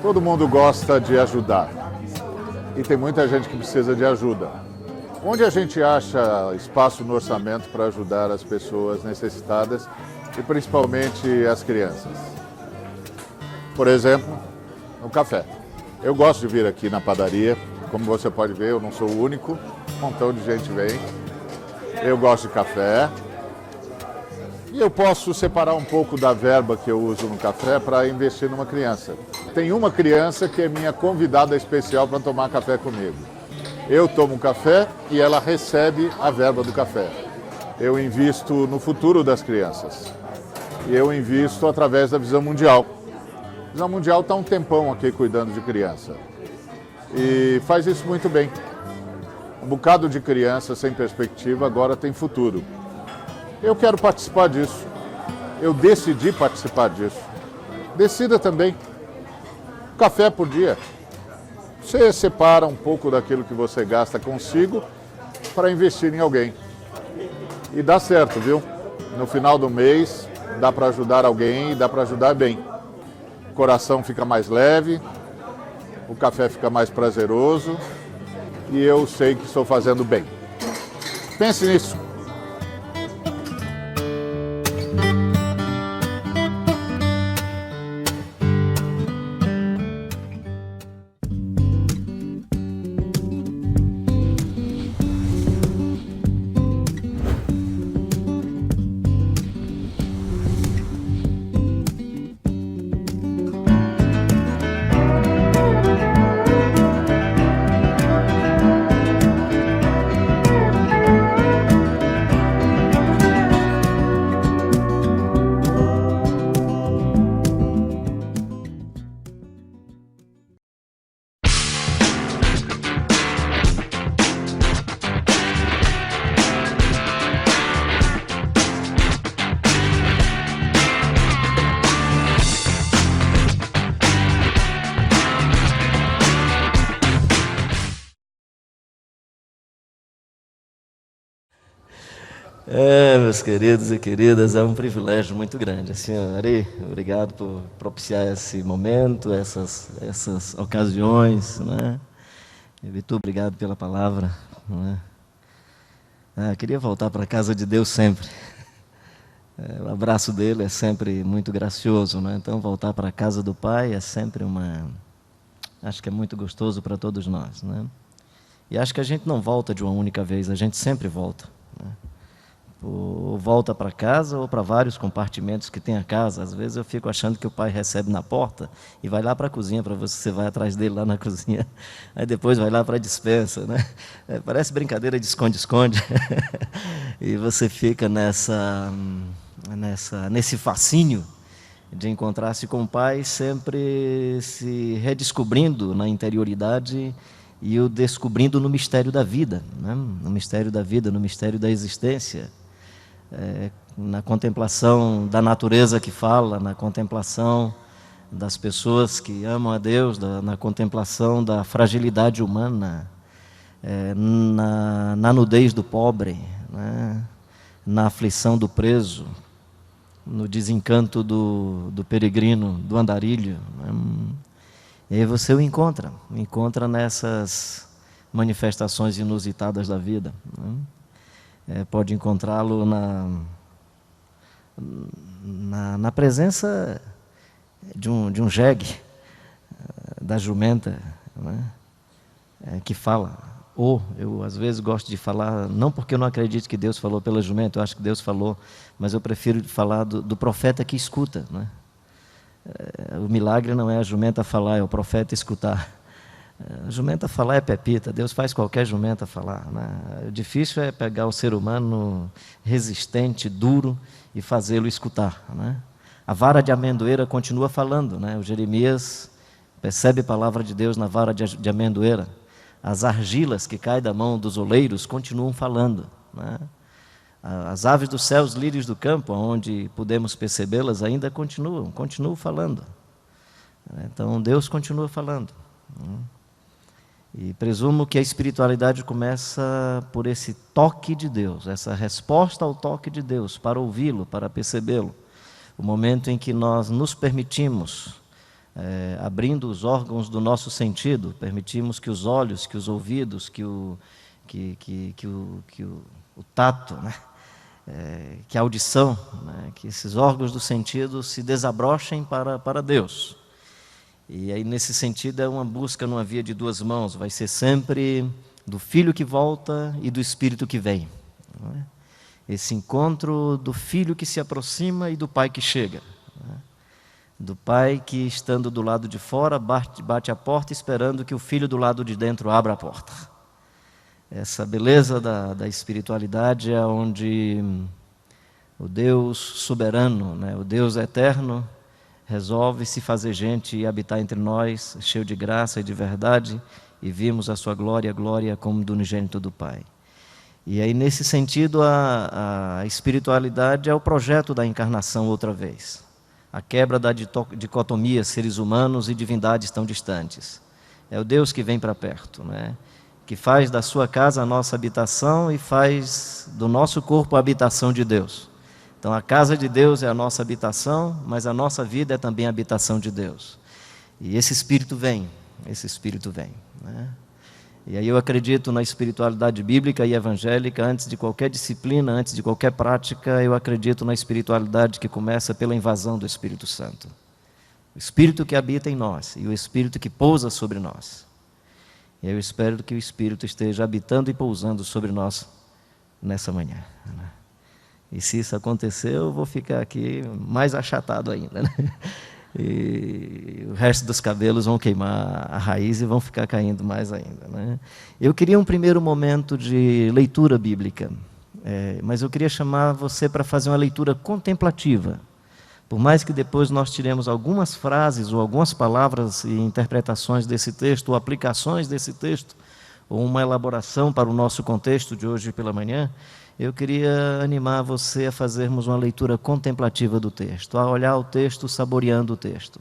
Todo mundo gosta de ajudar e tem muita gente que precisa de ajuda. Onde a gente acha espaço no orçamento para ajudar as pessoas necessitadas e principalmente as crianças? Por exemplo, no café. Eu gosto de vir aqui na padaria, como você pode ver, eu não sou o único, um montão de gente vem. Eu gosto de café e eu posso separar um pouco da verba que eu uso no café para investir numa criança. Tem uma criança que é minha convidada especial para tomar café comigo. Eu tomo café e ela recebe a verba do café. Eu invisto no futuro das crianças e eu invisto através da Visão Mundial. A Visão Mundial está um tempão aqui cuidando de criança e faz isso muito bem. Um bocado de criança sem perspectiva agora tem futuro. Eu quero participar disso. Eu decidi participar disso. Decida também. Café por dia. Você separa um pouco daquilo que você gasta consigo para investir em alguém. E dá certo, viu? No final do mês, dá para ajudar alguém e dá para ajudar bem. O coração fica mais leve, o café fica mais prazeroso e eu sei que estou fazendo bem. Pense nisso. Meus queridos e queridas, é um privilégio muito grande. Senhor Ari, obrigado por propiciar esse momento, essas ocasiões, né? E Vitor, obrigado pela palavra, né? Queria voltar para a casa de Deus sempre. O abraço dele é sempre muito gracioso, né? Então, voltar para a casa do Pai é sempre acho que é muito gostoso para todos nós, né? E acho que a gente não volta de uma única vez, a gente sempre volta, né? Ou volta para casa ou para vários compartimentos que tem a casa. Às vezes eu fico achando que o pai recebe na porta e vai lá para a cozinha para você vai atrás dele lá na cozinha. Aí depois vai lá para a despensa, né? Parece brincadeira de esconde-esconde. E você fica nesse fascínio de encontrar-se com o pai, sempre se redescobrindo na interioridade e o descobrindo no mistério da vida, né? No mistério da vida, no mistério da existência. Na contemplação da natureza que fala, na contemplação das pessoas que amam a Deus, na contemplação da fragilidade humana, na nudez do pobre, né? Na aflição do preso, no desencanto do peregrino, do andarilho, né? E aí você o encontra nessas manifestações inusitadas da vida, né? Pode encontrá-lo na presença de um jegue, da jumenta, né? Que fala. Eu às vezes gosto de falar, não porque eu não acredito que Deus falou pela jumenta, eu acho que Deus falou, mas eu prefiro falar do profeta que escuta, né? O milagre não é a jumenta falar, é o profeta escutar. A jumenta falar é pepita, Deus faz qualquer jumenta falar, né? O difícil é pegar o ser humano resistente, duro, e fazê-lo escutar, né? A vara de amendoeira continua falando, né? O Jeremias percebe a palavra de Deus na vara de amendoeira. As argilas que caem da mão dos oleiros continuam falando, né? As aves dos céus, lírios do campo, onde podemos percebê-las, ainda continuam falando. Então Deus continua falando, né? E presumo que a espiritualidade começa por esse toque de Deus, essa resposta ao toque de Deus, para ouvi-lo, para percebê-lo. O momento em que nós nos permitimos abrindo os órgãos do nosso sentido, permitimos que os olhos, que os ouvidos, que o tato, né? Que a audição, né? Que esses órgãos do sentido se desabrochem para Deus. E aí, nesse sentido, é uma busca numa via de duas mãos, vai ser sempre do Filho que volta e do Espírito que vem. Não é? Esse encontro do Filho que se aproxima e do Pai que chega. Não é? Do Pai que, estando do lado de fora, bate a porta esperando que o Filho do lado de dentro abra a porta. Essa beleza da espiritualidade é onde o Deus soberano, né, o Deus eterno, resolve se fazer gente e habitar entre nós, cheio de graça e de verdade, e vimos a sua glória como do unigênito do Pai. E aí, nesse sentido, a espiritualidade é o projeto da encarnação outra vez. A quebra da dicotomia seres humanos e divindades tão distantes. É o Deus que vem para perto, né? Que faz da sua casa a nossa habitação e faz do nosso corpo a habitação de Deus. Então, a casa de Deus é a nossa habitação, mas a nossa vida é também a habitação de Deus. E esse Espírito vem, né? E aí eu acredito na espiritualidade bíblica e evangélica. Antes de qualquer disciplina, antes de qualquer prática, eu acredito na espiritualidade que começa pela invasão do Espírito Santo. O Espírito que habita em nós e o Espírito que pousa sobre nós. E eu espero que o Espírito esteja habitando e pousando sobre nós nessa manhã, né? E se isso acontecer, eu vou ficar aqui mais achatado ainda, né? E o resto dos cabelos vão queimar a raiz e vão ficar caindo mais ainda, né? Eu queria um primeiro momento de leitura bíblica, mas eu queria chamar você para fazer uma leitura contemplativa. Por mais que depois nós tiremos algumas frases ou algumas palavras e interpretações desse texto, ou aplicações desse texto, ou uma elaboração para o nosso contexto de hoje pela manhã, eu queria animar você a fazermos uma leitura contemplativa do texto, a olhar o texto saboreando o texto.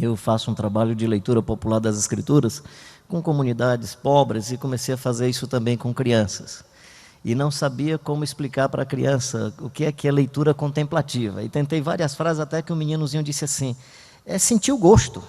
Eu faço um trabalho de leitura popular das Escrituras com comunidades pobres e comecei a fazer isso também com crianças. E não sabia como explicar para a criança o que é leitura contemplativa. E tentei várias frases até que um meninozinho disse assim, sentir o gosto.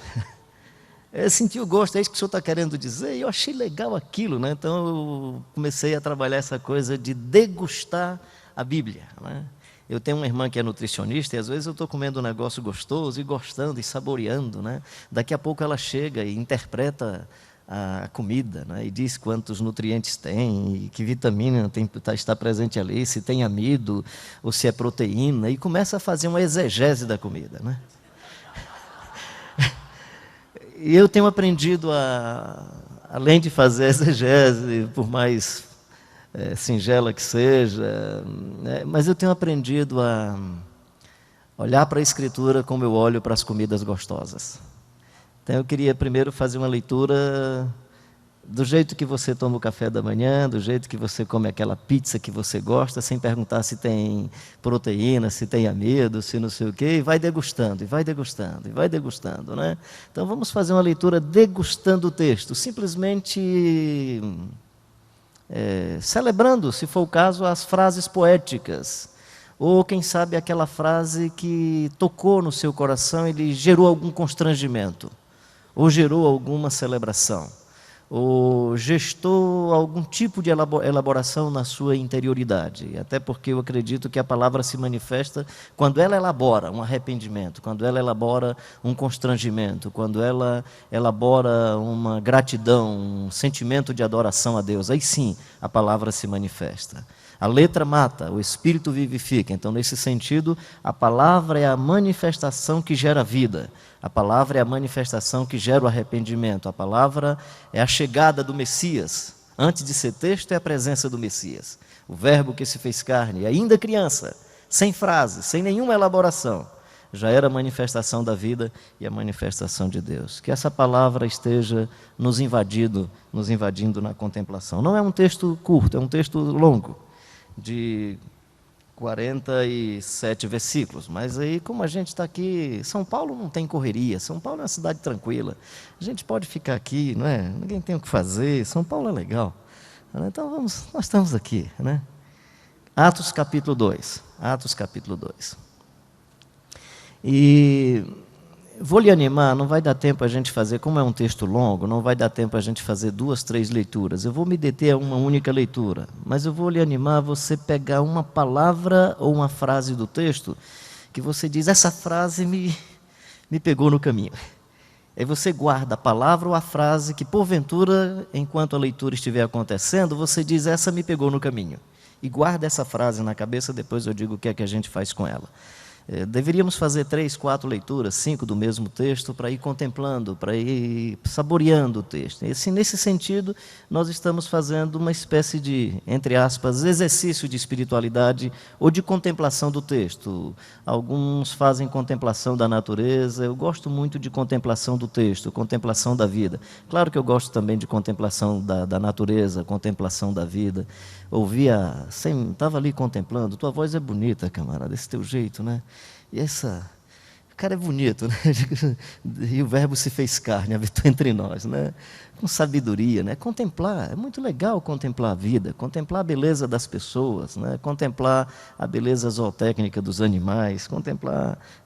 Sentir o gosto, é isso que o senhor está querendo dizer? E eu achei legal aquilo, né? Então eu comecei a trabalhar essa coisa de degustar a Bíblia, né? Eu tenho uma irmã que é nutricionista e às vezes eu estou comendo um negócio gostoso e gostando e saboreando, né? Daqui a pouco ela chega e interpreta a comida, né? E diz quantos nutrientes tem, e que vitamina está presente ali, se tem amido ou se é proteína, e começa a fazer uma exegese da comida, né? E eu tenho aprendido além de fazer exegese, por mais singela que seja, né? Mas eu tenho aprendido a olhar para a Escritura como eu olho para as comidas gostosas. Então eu queria primeiro fazer uma leitura do jeito que você toma o café da manhã, do jeito que você come aquela pizza que você gosta, sem perguntar se tem proteína, se tem amido, se não sei o quê, e vai degustando, né? Então vamos fazer uma leitura degustando o texto, simplesmente celebrando, se for o caso, as frases poéticas, ou quem sabe aquela frase que tocou no seu coração e lhe gerou algum constrangimento, ou gerou alguma celebração, ou gestou algum tipo de elaboração na sua interioridade. Até porque eu acredito que a palavra se manifesta quando ela elabora um arrependimento, quando ela elabora um constrangimento, quando ela elabora uma gratidão, um sentimento de adoração a Deus. Aí sim a palavra se manifesta. A letra mata, o Espírito vivifica. Então, nesse sentido, a palavra é a manifestação que gera vida. A palavra é a manifestação que gera o arrependimento. A palavra é a chegada do Messias. Antes de ser texto, é a presença do Messias. O verbo que se fez carne, ainda criança, sem frase, sem nenhuma elaboração, já era a manifestação da vida e a manifestação de Deus. Que essa palavra esteja nos invadindo na contemplação. Não é um texto curto, é um texto longo, de 47 versículos, mas aí como a gente está aqui, São Paulo não tem correria, São Paulo é uma cidade tranquila, a gente pode ficar aqui, não é? Ninguém tem o que fazer, São Paulo é legal, então nós estamos aqui, né? Atos capítulo 2, e Vou lhe animar, não vai dar tempo a gente fazer, como é um texto longo, não vai dar tempo a gente fazer 2, 3 leituras. Eu vou me deter a uma única leitura, mas eu vou lhe animar a você pegar uma palavra ou uma frase do texto que você diz, essa frase me pegou no caminho. Aí você guarda a palavra ou a frase que, porventura, enquanto a leitura estiver acontecendo, você diz, essa me pegou no caminho. E guarda essa frase na cabeça, depois eu digo o que é que a gente faz com ela. Deveríamos fazer 3, 4 leituras, 5 do mesmo texto, para ir contemplando, para ir saboreando o texto. E assim, nesse sentido, nós estamos fazendo uma espécie de, entre aspas, exercício de espiritualidade ou de contemplação do texto. Alguns fazem contemplação da natureza, eu gosto muito de contemplação do texto, contemplação da vida. Claro que eu gosto também de contemplação da natureza, contemplação da vida. Estava ali contemplando, tua voz é bonita, camarada, esse teu jeito, né? E o cara é bonito, né? E o verbo se fez carne, habitou entre nós, né? Com sabedoria, né? Contemplar, é muito legal contemplar a vida, contemplar a beleza das pessoas, né? Contemplar a beleza zootécnica dos animais,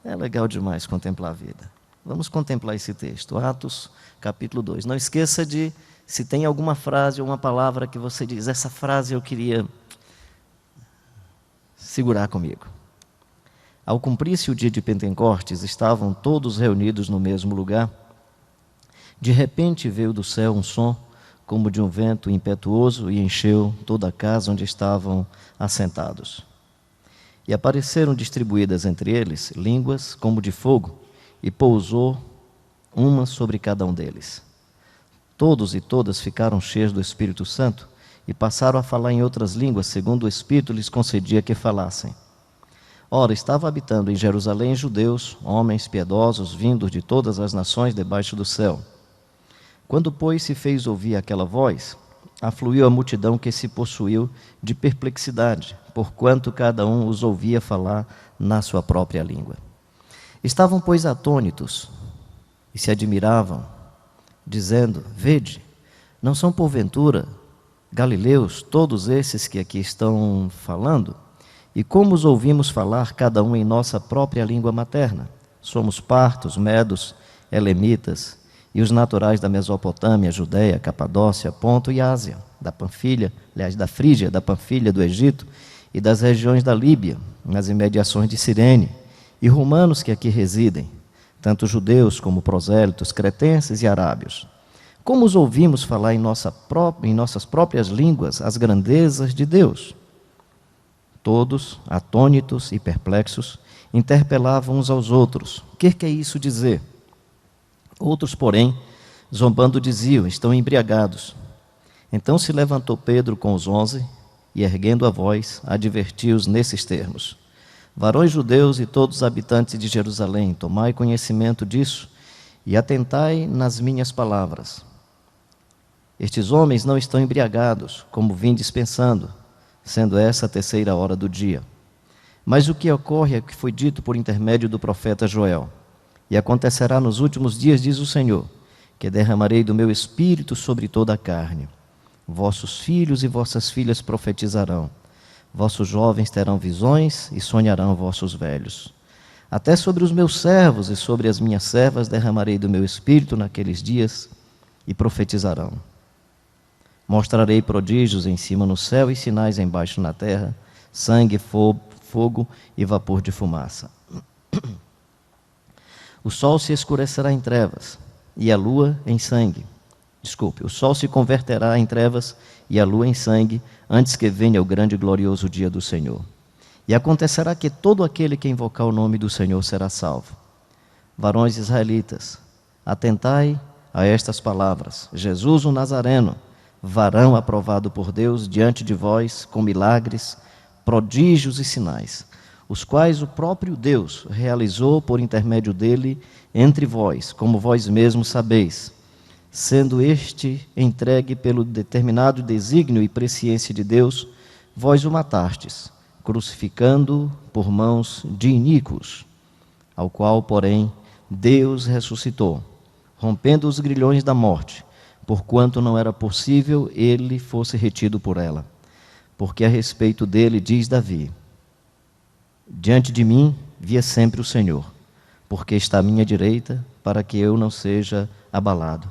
é legal demais contemplar a vida. Vamos contemplar esse texto, Atos, capítulo 2. Não esqueça de, se tem alguma frase ou uma palavra que você diz, essa frase eu queria segurar comigo. Ao cumprir-se o dia de Pentecostes, estavam todos reunidos no mesmo lugar. De repente veio do céu um som, como de um vento impetuoso, e encheu toda a casa onde estavam assentados. E apareceram distribuídas entre eles línguas como de fogo, e pousou uma sobre cada um deles. Todos e todas ficaram cheios do Espírito Santo e passaram a falar em outras línguas, segundo o Espírito lhes concedia que falassem. Ora, estava habitando em Jerusalém judeus, homens piedosos, vindos de todas as nações debaixo do céu. Quando, pois, se fez ouvir aquela voz, afluiu a multidão que se possuiu de perplexidade, porquanto cada um os ouvia falar na sua própria língua. Estavam, pois, atônitos e se admiravam, dizendo, vede, não são porventura galileus todos esses que aqui estão falando? E como os ouvimos falar, cada um em nossa própria língua materna? Somos partos, medos, elemitas, e os naturais da Mesopotâmia, Judéia, Capadócia, Ponto e Ásia, da Frígia, da Panfilha, do Egito, e das regiões da Líbia, nas imediações de Cirene, e romanos que aqui residem, tanto judeus como prosélitos, cretenses e arábios. Como os ouvimos falar em nossas próprias línguas as grandezas de Deus? Todos, atônitos e perplexos, interpelavam uns aos outros. O que quer isso dizer? Outros, porém, zombando diziam, estão embriagados. Então se levantou Pedro com os 11 e, erguendo a voz, advertiu-os nesses termos. Varões judeus e todos os habitantes de Jerusalém, tomai conhecimento disso e atentai nas minhas palavras. Estes homens não estão embriagados, como vindes pensando, sendo essa a 3ª hora do dia. Mas o que ocorre é o que foi dito por intermédio do profeta Joel. E acontecerá nos últimos dias, diz o Senhor, que derramarei do meu espírito sobre toda a carne. Vossos filhos e vossas filhas profetizarão. Vossos jovens terão visões e sonharão vossos velhos. Até sobre os meus servos e sobre as minhas servas derramarei do meu espírito naqueles dias e profetizarão. Mostrarei prodígios em cima no céu e sinais embaixo na terra, sangue, fogo e vapor de fumaça. O sol se escurecerá em trevas e a lua em sangue. O sol se converterá em trevas e a lua em sangue, antes que venha o grande e glorioso dia do Senhor. E acontecerá que todo aquele que invocar o nome do Senhor será salvo. Varões israelitas, atentai a estas palavras. Jesus o Nazareno, varão aprovado por Deus diante de vós, com milagres, prodígios e sinais, os quais o próprio Deus realizou por intermédio dele entre vós, como vós mesmos sabeis, sendo este entregue pelo determinado desígnio e presciência de Deus, vós o matastes, crucificando-o por mãos de iníquos, ao qual, porém, Deus ressuscitou, rompendo os grilhões da morte, porquanto não era possível ele fosse retido por ela. Porque a respeito dele diz Davi, diante de mim via sempre o Senhor, porque está à minha direita, para que eu não seja abalado.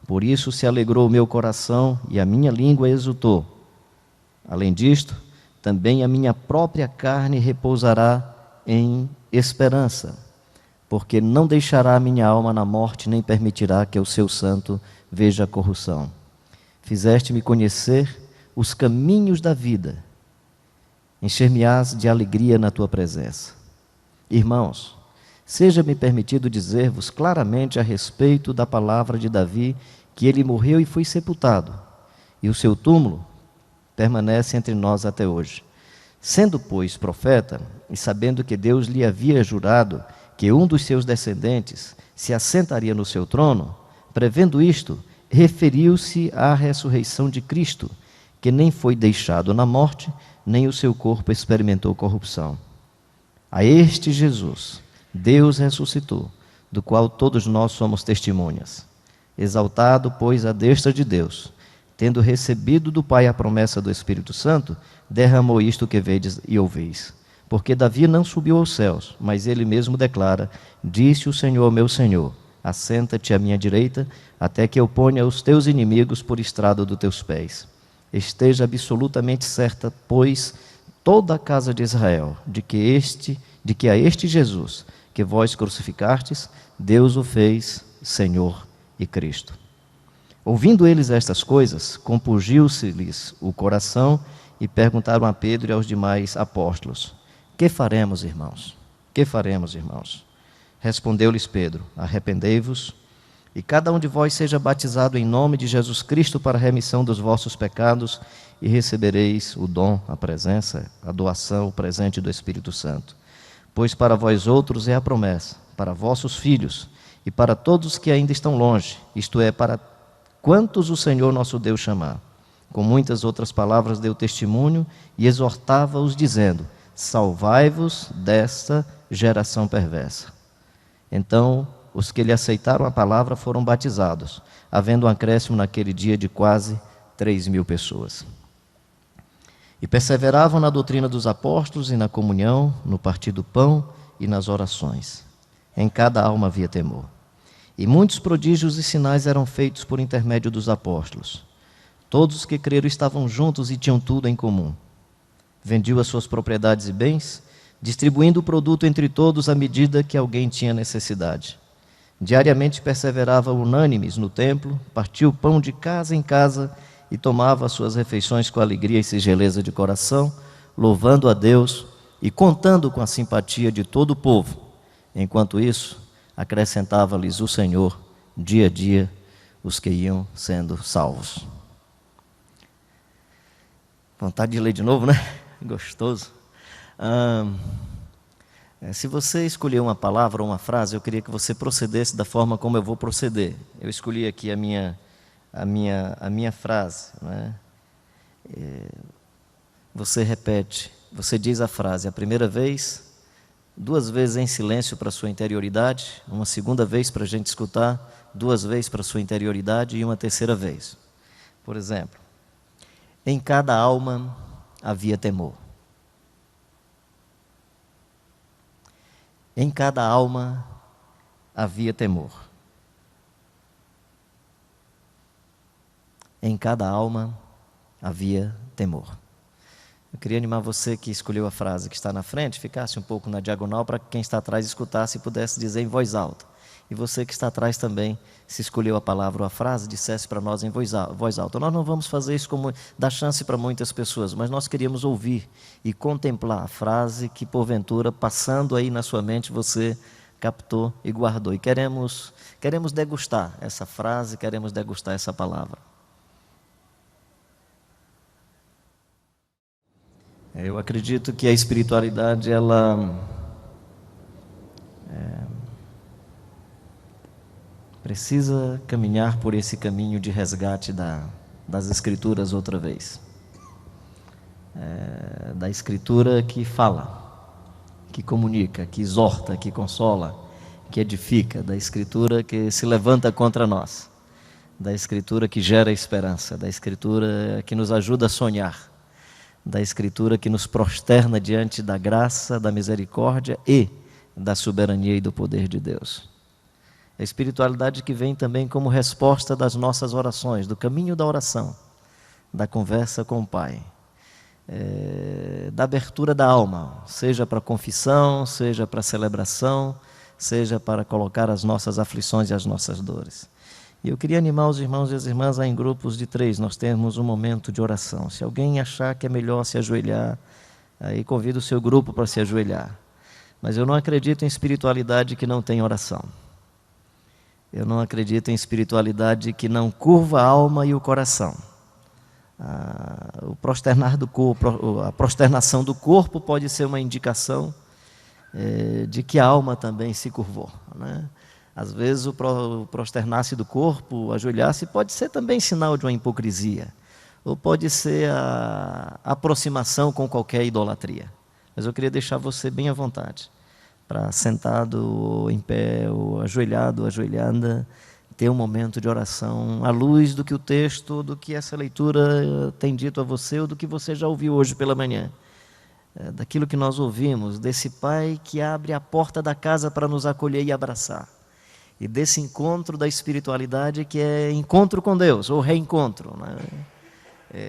Por isso se alegrou o meu coração e a minha língua exultou. Além disto, também a minha própria carne repousará em esperança, porque não deixará a minha alma na morte, nem permitirá que o seu santo veja a corrupção. Fizeste-me conhecer os caminhos da vida, encher-me-ás de alegria na tua presença. Irmãos, seja-me permitido dizer-vos claramente a respeito da palavra de Davi, que ele morreu e foi sepultado, e o seu túmulo permanece entre nós até hoje. Sendo, pois, profeta, e sabendo que Deus lhe havia jurado que um dos seus descendentes se assentaria no seu trono, prevendo isto, referiu-se à ressurreição de Cristo, que nem foi deixado na morte, nem o seu corpo experimentou corrupção. A este Jesus, Deus ressuscitou, do qual todos nós somos testemunhas. Exaltado, pois, à destra de Deus, tendo recebido do Pai a promessa do Espírito Santo, derramou isto que vedes e ouveis. Porque Davi não subiu aos céus, mas ele mesmo declara: disse o Senhor ao meu Senhor, assenta-te à minha direita, até que eu ponha os teus inimigos por estrado dos teus pés. Esteja absolutamente certa, pois, toda a casa de Israel, de que a este Jesus, que vós crucificastes, Deus o fez Senhor e Cristo. Ouvindo eles estas coisas, compungiu-se-lhes o coração e perguntaram a Pedro e aos demais apóstolos: que faremos, irmãos? Que faremos, irmãos? Respondeu-lhes Pedro: arrependei-vos, e cada um de vós seja batizado em nome de Jesus Cristo para a remissão dos vossos pecados, e recebereis o dom, a presença, a doação, o presente do Espírito Santo. Pois para vós outros é a promessa, para vossos filhos, e para todos que ainda estão longe, isto é, para quantos o Senhor nosso Deus chamar. Com muitas outras palavras deu testemunho e exortava-os, dizendo: salvai-vos desta geração perversa. Então, os que lhe aceitaram a palavra foram batizados, havendo um acréscimo naquele dia de quase 3.000 pessoas. E perseveravam na doutrina dos apóstolos e na comunhão, no partir do pão e nas orações. Em cada alma havia temor. E muitos prodígios e sinais eram feitos por intermédio dos apóstolos. Todos os que creram estavam juntos e tinham tudo em comum. Vendiam as suas propriedades e bens, distribuindo o produto entre todos à medida que alguém tinha necessidade. Diariamente perseverava unânimes no templo, partia o pão de casa em casa e tomava as suas refeições com alegria e singeleza de coração, louvando a Deus e contando com a simpatia de todo o povo. Enquanto isso, acrescentava-lhes o Senhor, dia a dia, os que iam sendo salvos. Vontade de ler de novo, né? Gostoso. Se você escolher uma palavra ou uma frase, eu queria que você procedesse da forma como eu vou proceder. Eu escolhi aqui a minha frase, né? Você repete, você diz a frase a primeira vez, 2 vezes em silêncio para a sua interioridade, uma segunda vez para a gente escutar, 2 vezes para a sua interioridade e uma terceira vez. Por exemplo, em cada alma havia temor. Em cada alma havia temor. Em cada alma havia temor. Eu queria animar você que escolheu a frase que está na frente, ficasse um pouco na diagonal para que quem está atrás escutasse e pudesse dizer em voz alta. E você que está atrás também, se escolheu a palavra ou a frase, dissesse para nós em voz alta. Nós não vamos fazer isso como dar chance para muitas pessoas, mas nós queríamos ouvir e contemplar a frase que, porventura, passando aí na sua mente, você captou e guardou. E queremos degustar essa frase, queremos degustar essa palavra. Eu acredito que a espiritualidade, ela precisa caminhar por esse caminho de resgate das Escrituras outra vez. Da Escritura que fala, que comunica, que exorta, que consola, que edifica, da Escritura que se levanta contra nós, da Escritura que gera esperança, da Escritura que nos ajuda a sonhar, da Escritura que nos prosterna diante da graça, da misericórdia e da soberania e do poder de Deus. A espiritualidade que vem também como resposta das nossas orações, do caminho da oração, da conversa com o Pai, da abertura da alma, seja para confissão, seja para celebração, seja para colocar as nossas aflições e as nossas dores. E eu queria animar os irmãos e as irmãs a, em grupos de 3, nós temos um momento de oração. Se alguém achar que é melhor se ajoelhar, aí convido o seu grupo para se ajoelhar. Mas eu não acredito em espiritualidade que não tem oração. Eu não acredito em espiritualidade que não curva a alma e o coração. O prosternar do corpo, a prosternação do corpo pode ser uma indicação de que a alma também se curvou, né? Às vezes o prosternar-se do corpo, ajoelhar-se, pode ser também sinal de uma hipocrisia, ou pode ser a aproximação com qualquer idolatria. Mas eu queria deixar você bem à vontade, para sentado, ou em pé, ou ajoelhado, ou ajoelhada, ter um momento de oração, à luz do que o texto, do que essa leitura tem dito a você, ou do que você já ouviu hoje pela manhã. Daquilo que nós ouvimos, desse Pai que abre a porta da casa para nos acolher e abraçar. E desse encontro da espiritualidade que é encontro com Deus, ou reencontro, né?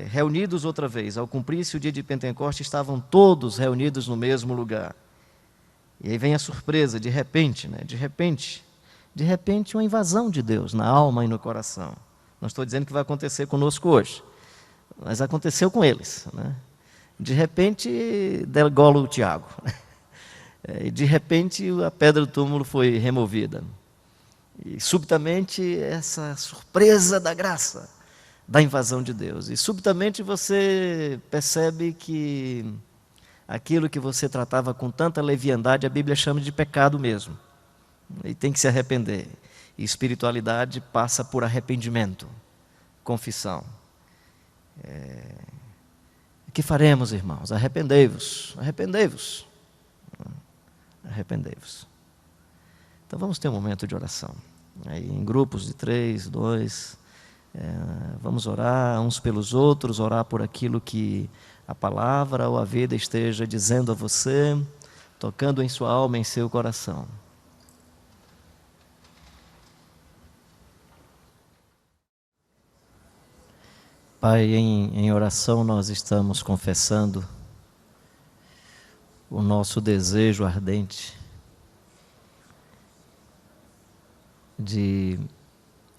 Reunidos outra vez, ao cumprir-se o dia de Pentecostes, estavam todos reunidos no mesmo lugar. E aí vem a surpresa, de repente, né? De repente, uma invasão de Deus na alma e no coração. Não estou dizendo que vai acontecer conosco hoje, mas aconteceu com eles, né? De repente, degola o Tiago. E de repente, a pedra do túmulo foi removida. E subitamente, essa surpresa da graça, da invasão de Deus. E subitamente você percebe que aquilo que você tratava com tanta leviandade, a Bíblia chama de pecado mesmo. E tem que se arrepender. E espiritualidade passa por arrependimento, confissão. O que faremos, irmãos? Arrependei-vos, arrependei-vos, arrependei-vos. Então vamos ter um momento de oração. Aí, em grupos de 3, 2, vamos orar uns pelos outros, orar por aquilo que a palavra ou a vida esteja dizendo a você, tocando em sua alma, em seu coração. Pai, em oração nós estamos confessando o nosso desejo ardente de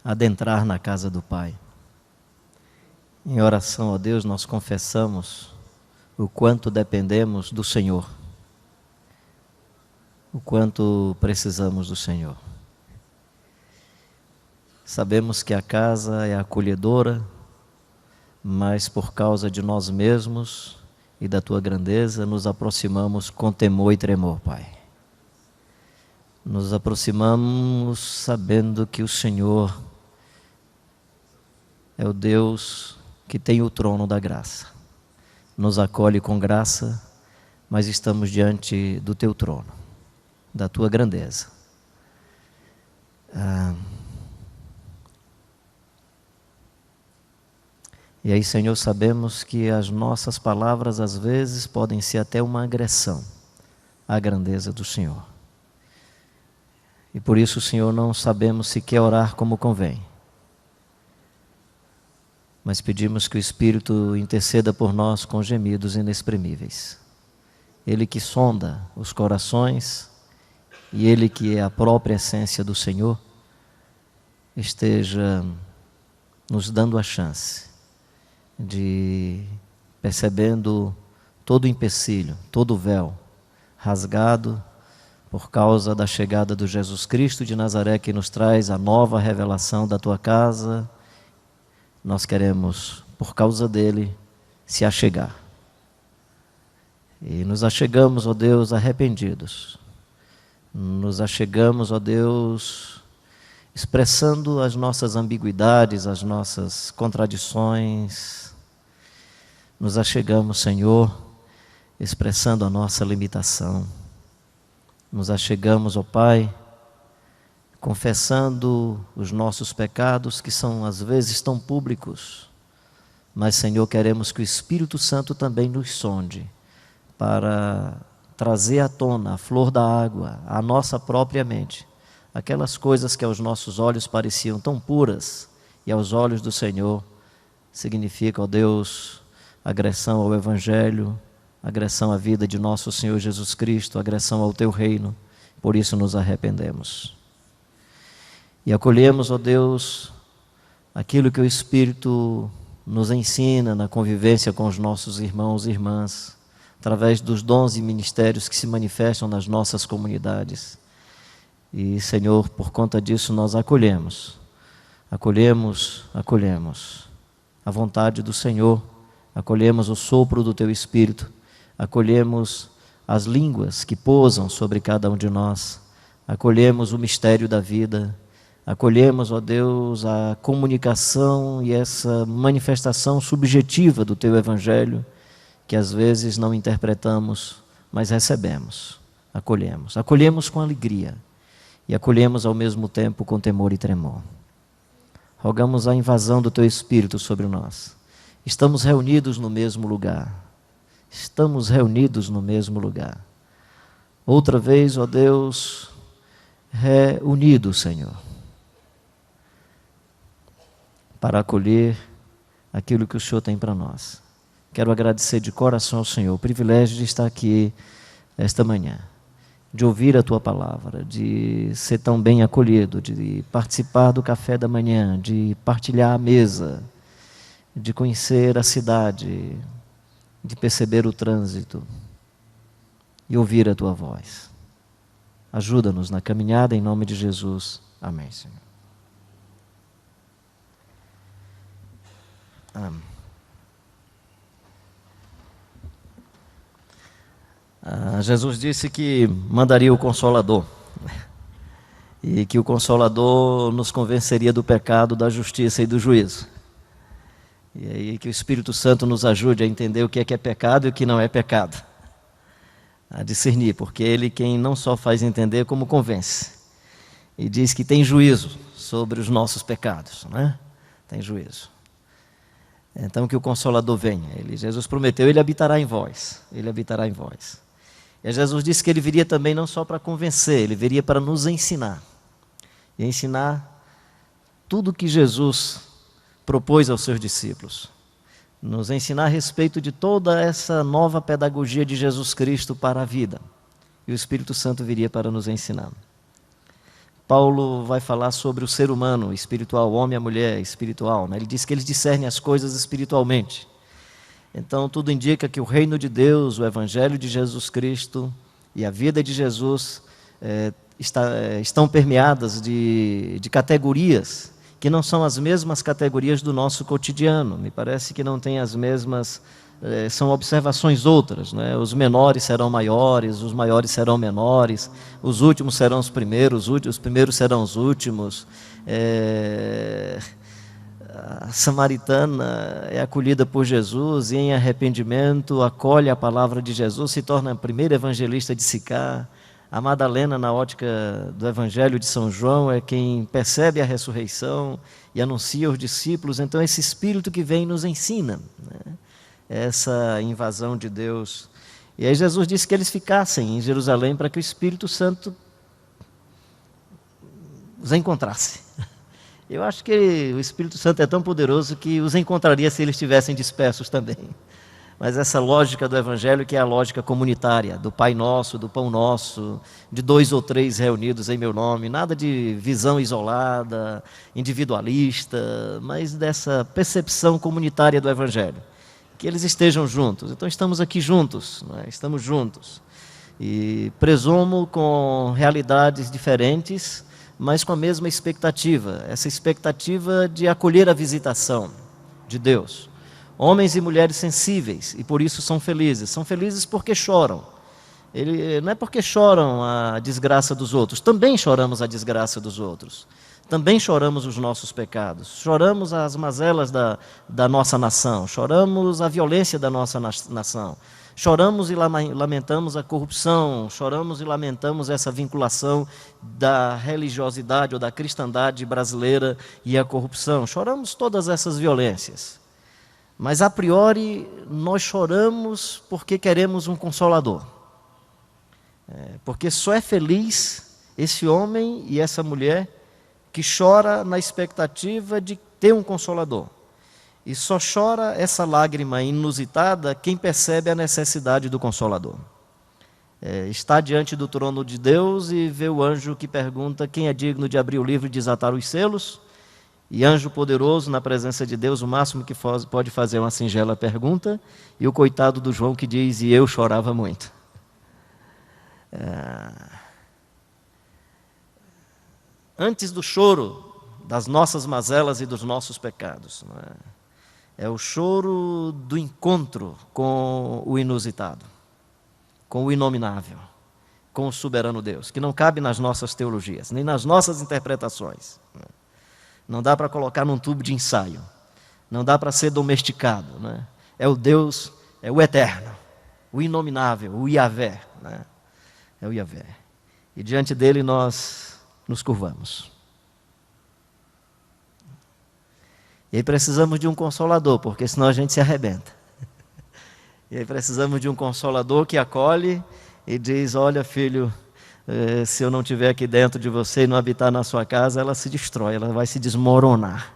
adentrar na casa do Pai. Em oração, ó Deus, nós confessamos o quanto dependemos do Senhor, o quanto precisamos do Senhor. Sabemos que a casa é acolhedora, mas por causa de nós mesmos e da Tua grandeza, nos aproximamos com temor e tremor, Pai. Nos aproximamos sabendo que o Senhor é o Deus que tem o trono da graça. Nos acolhe com graça, mas estamos diante do Teu trono, da Tua grandeza. E aí, Senhor, sabemos que as nossas palavras às vezes podem ser até uma agressão à grandeza do Senhor. E por isso, Senhor, não sabemos sequer orar como convém. Mas pedimos que o Espírito interceda por nós com gemidos inexprimíveis. Ele que sonda os corações e Ele que é a própria essência do Senhor, esteja nos dando a chance de, percebendo todo o empecilho, todo o véu rasgado por causa da chegada do Jesus Cristo de Nazaré, que nos traz a nova revelação da Tua casa, nós queremos, por causa dele, se achegar. E nos achegamos, ó Deus, arrependidos. Nos achegamos, ó Deus, expressando as nossas ambiguidades, as nossas contradições. Nos achegamos, Senhor, expressando a nossa limitação. Nos achegamos, ó Pai, confessando os nossos pecados, que são às vezes tão públicos, mas, Senhor, queremos que o Espírito Santo também nos sonde, para trazer à tona, a flor da água, a nossa própria mente, aquelas coisas que aos nossos olhos pareciam tão puras e aos olhos do Senhor significam, ó Deus, agressão ao Evangelho, agressão à vida de nosso Senhor Jesus Cristo, agressão ao Teu reino. Por isso nos arrependemos. E acolhemos, ó Deus, aquilo que o Espírito nos ensina na convivência com os nossos irmãos e irmãs, através dos dons e ministérios que se manifestam nas nossas comunidades. E, Senhor, por conta disso nós acolhemos a vontade do Senhor, acolhemos o sopro do Teu Espírito, acolhemos as línguas que pousam sobre cada um de nós, acolhemos o mistério da vida, acolhemos, ó Deus, a comunicação e essa manifestação subjetiva do Teu Evangelho, que às vezes não interpretamos, mas recebemos, acolhemos com alegria e acolhemos ao mesmo tempo com temor e tremor. Rogamos a invasão do Teu Espírito sobre nós. Estamos reunidos no mesmo lugar. Outra vez, ó Deus, reunidos, Senhor, para acolher aquilo que o Senhor tem para nós. Quero agradecer de coração ao Senhor o privilégio de estar aqui esta manhã, de ouvir a Tua palavra, de ser tão bem acolhido, de participar do café da manhã, de partilhar a mesa, de conhecer a cidade, de perceber o trânsito e ouvir a Tua voz. Ajuda-nos na caminhada em nome de Jesus. Amém, Senhor. Amém. Jesus disse que mandaria o Consolador e que o Consolador nos convenceria do pecado, da justiça e do juízo. E aí que o Espírito Santo nos ajude a entender o que é pecado e o que não é pecado, a discernir, porque Ele quem não só faz entender como convence, e diz que tem juízo sobre os nossos pecados, né? Tem juízo. Então que o Consolador venha. Jesus prometeu, Ele habitará em vós. E Jesus disse que Ele viria também não só para convencer, Ele viria para nos ensinar. E ensinar tudo que Jesus propôs aos seus discípulos. Nos ensinar a respeito de toda essa nova pedagogia de Jesus Cristo para a vida. E o Espírito Santo viria para nos ensinar. Paulo vai falar sobre o ser humano espiritual, o homem e a mulher espiritual, né? Ele diz que eles discernem as coisas espiritualmente. Então tudo indica que o reino de Deus, o Evangelho de Jesus Cristo e a vida de Jesus estão permeadas de categorias que não são as mesmas categorias do nosso cotidiano. Me parece que não tem as mesmas, são observações outras, né? Os menores serão maiores, os maiores serão menores, os últimos serão os primeiros serão os últimos. A samaritana é acolhida por Jesus e em arrependimento acolhe a palavra de Jesus, se torna a primeira evangelista de Sicar. A Madalena, na ótica do Evangelho de São João, é quem percebe a ressurreição e anuncia aos discípulos. Então esse Espírito que vem nos ensina, né? Essa invasão de Deus. E aí Jesus disse que eles ficassem em Jerusalém para que o Espírito Santo os encontrasse. Eu acho que o Espírito Santo é tão poderoso que os encontraria se eles estivessem dispersos também. Mas essa lógica do Evangelho, que é a lógica comunitária, do Pai Nosso, do Pão Nosso, de 2 ou 3 reunidos em meu nome, nada de visão isolada, individualista, mas dessa percepção comunitária do Evangelho, que eles estejam juntos. Então estamos aqui juntos, né? Estamos juntos, e presumo com realidades diferentes, mas com a mesma expectativa, essa expectativa de acolher a visitação de Deus. Homens e mulheres sensíveis, e por isso são felizes porque choram. Não é porque choram a desgraça dos outros, também choramos a desgraça dos outros, também choramos os nossos pecados, choramos as mazelas da nossa nação, choramos a violência da nossa nação, choramos e lamentamos a corrupção, choramos e lamentamos essa vinculação da religiosidade ou da cristandade brasileira e a corrupção, choramos todas essas violências. Mas, a priori, nós choramos porque queremos um Consolador. Porque só é feliz esse homem e essa mulher que chora na expectativa de ter um consolador. E só chora essa lágrima inusitada quem percebe a necessidade do Consolador. Está diante do trono de Deus e vê o anjo que pergunta quem é digno de abrir o livro e desatar os selos. E anjo poderoso, na presença de Deus, o máximo que pode fazer é uma singela pergunta. E o coitado do João que diz, e eu chorava muito. Antes do choro das nossas mazelas e dos nossos pecados, não é o choro do encontro com o inusitado, com o inominável, com o soberano Deus, que não cabe nas nossas teologias, nem nas nossas interpretações. Não dá para colocar num tubo de ensaio, não dá para ser domesticado. Né? É o Deus, é o eterno, o inominável, o Yahvé. Né? É o Yahvé. E diante dele nós nos curvamos. E aí precisamos de um consolador, porque senão a gente se arrebenta. E aí precisamos de um consolador que acolhe e diz, olha filho, se eu não estiver aqui dentro de você e não habitar na sua casa, ela se destrói, ela vai se desmoronar.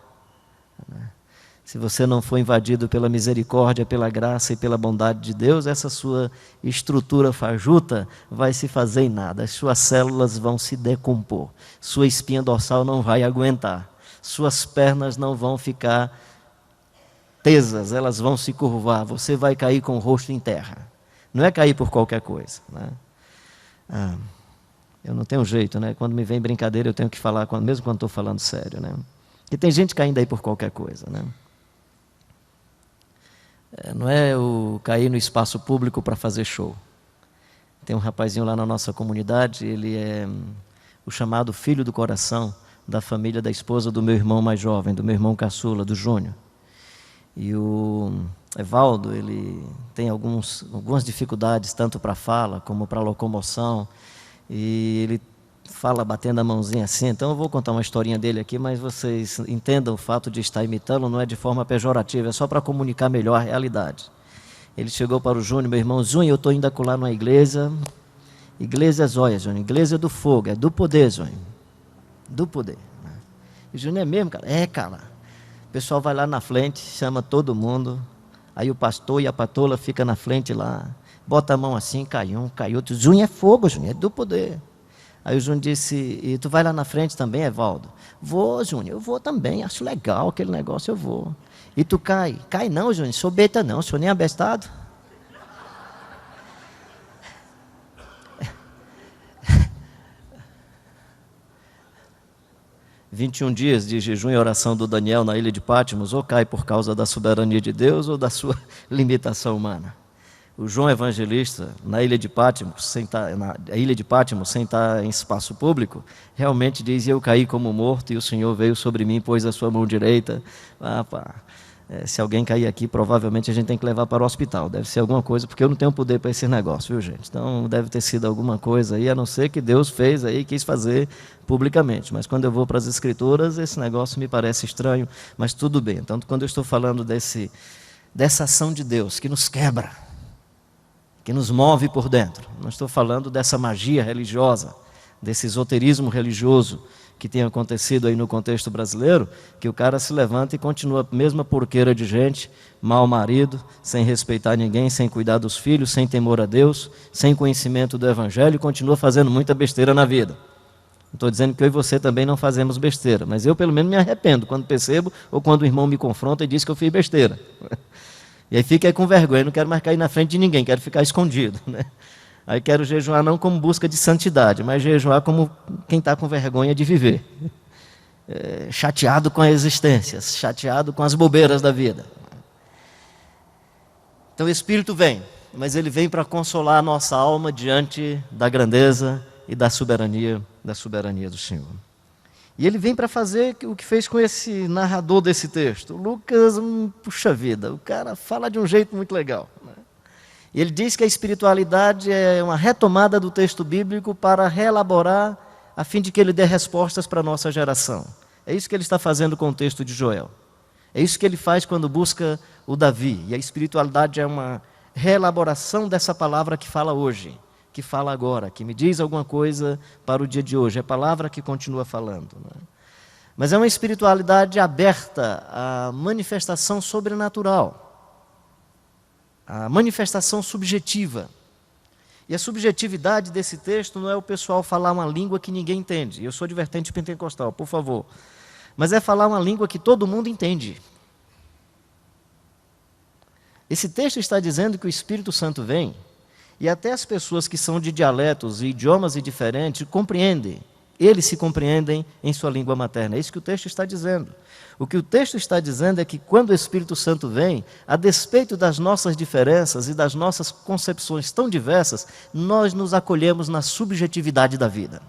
Se você não for invadido pela misericórdia, pela graça e pela bondade de Deus, essa sua estrutura fajuta vai se fazer em nada. As suas células vão se decompor, sua espinha dorsal não vai aguentar. Suas pernas não vão ficar tesas, elas vão se curvar, você vai cair com o rosto em terra. Não é cair por qualquer coisa. Né? Eu não tenho jeito, né? Quando me vem brincadeira eu tenho que falar, mesmo quando estou falando sério. Né? E tem gente caindo aí por qualquer coisa. Né? Não é o cair no espaço público para fazer show. Tem um rapazinho lá na nossa comunidade, ele é o chamado filho do coração, da família da esposa do meu irmão mais jovem, do meu irmão caçula, do Júnior. E o Evaldo, ele tem algumas dificuldades, tanto para fala como para locomoção, e ele fala batendo a mãozinha assim. Então eu vou contar uma historinha dele aqui, mas vocês entendam o fato de estar imitando, não é de forma pejorativa, é só para comunicar melhor a realidade. Ele chegou para o Júnior, meu irmão, Júnior, eu estou indo acolá numa igreja zóia, Júnior, igreja do fogo, é do poder, Júnior. Do poder. E o Júnior é mesmo, cara? É, cara. O pessoal vai lá na frente, chama todo mundo, aí o pastor e a patola ficam na frente lá, bota a mão assim, cai um, cai outro. Júnior é fogo, Júnior, é do poder. Aí o Júnior disse, e tu vai lá na frente também, Evaldo? Vou, Júnior, eu vou também, acho legal aquele negócio, eu vou. E tu cai? Cai não, Júnior, sou beta não, sou nem abestado. 21 dias de jejum e oração do Daniel na ilha de Patmos, ou cai por causa da soberania de Deus ou da sua limitação humana. O João Evangelista, na ilha de Patmos, sem estar em espaço público, realmente diz, eu caí como morto e o Senhor veio sobre mim, pôs a sua mão direita. Se alguém cair aqui, provavelmente a gente tem que levar para o hospital. Deve ser alguma coisa, porque eu não tenho poder para esse negócio, viu, gente? Então deve ter sido alguma coisa aí, a não ser que Deus fez aí, quis fazer publicamente. Mas quando eu vou para as Escrituras, esse negócio me parece estranho, mas tudo bem. Então, quando eu estou falando dessa ação de Deus que nos quebra, que nos move por dentro, não estou falando dessa magia religiosa, desse esoterismo religioso que tem acontecido aí no contexto brasileiro, que o cara se levanta e continua a mesma porqueira de gente, mau marido, sem respeitar ninguém, sem cuidar dos filhos, sem temor a Deus, sem conhecimento do Evangelho, e continua fazendo muita besteira na vida. Não estou dizendo que eu e você também não fazemos besteira, mas eu pelo menos me arrependo quando percebo, ou quando o irmão me confronta e diz que eu fiz besteira. E aí fica aí com vergonha, não quero mais cair na frente de ninguém, quero ficar escondido, né? Aí quero jejuar não como busca de santidade, mas jejuar como quem está com vergonha de viver. Chateado com a existência, chateado com as bobeiras da vida. Então o Espírito vem, mas ele vem para consolar a nossa alma diante da grandeza e da soberania do Senhor. E ele vem para fazer o que fez com esse narrador desse texto. Lucas, puxa vida, o cara fala de um jeito muito legal, né? E ele diz que a espiritualidade é uma retomada do texto bíblico para reelaborar, a fim de que ele dê respostas para a nossa geração. É isso que ele está fazendo com o texto de Joel. É isso que ele faz quando busca o Davi. E a espiritualidade é uma reelaboração dessa palavra que fala hoje. que fala agora, que me diz alguma coisa para o dia de hoje, é a palavra que continua falando. Mas é uma espiritualidade aberta à manifestação sobrenatural, à manifestação subjetiva. E a subjetividade desse texto não é o pessoal falar uma língua que ninguém entende. Eu sou de vertente pentecostal, por favor. Mas é falar uma língua que todo mundo entende. Esse texto está dizendo que o Espírito Santo vem, e até as pessoas que são de dialetos e idiomas diferentes compreendem. Eles se compreendem em sua língua materna. É isso que o texto está dizendo. O que o texto está dizendo é que quando o Espírito Santo vem, a despeito das nossas diferenças e das nossas concepções tão diversas, nós nos acolhemos na subjetividade da vida.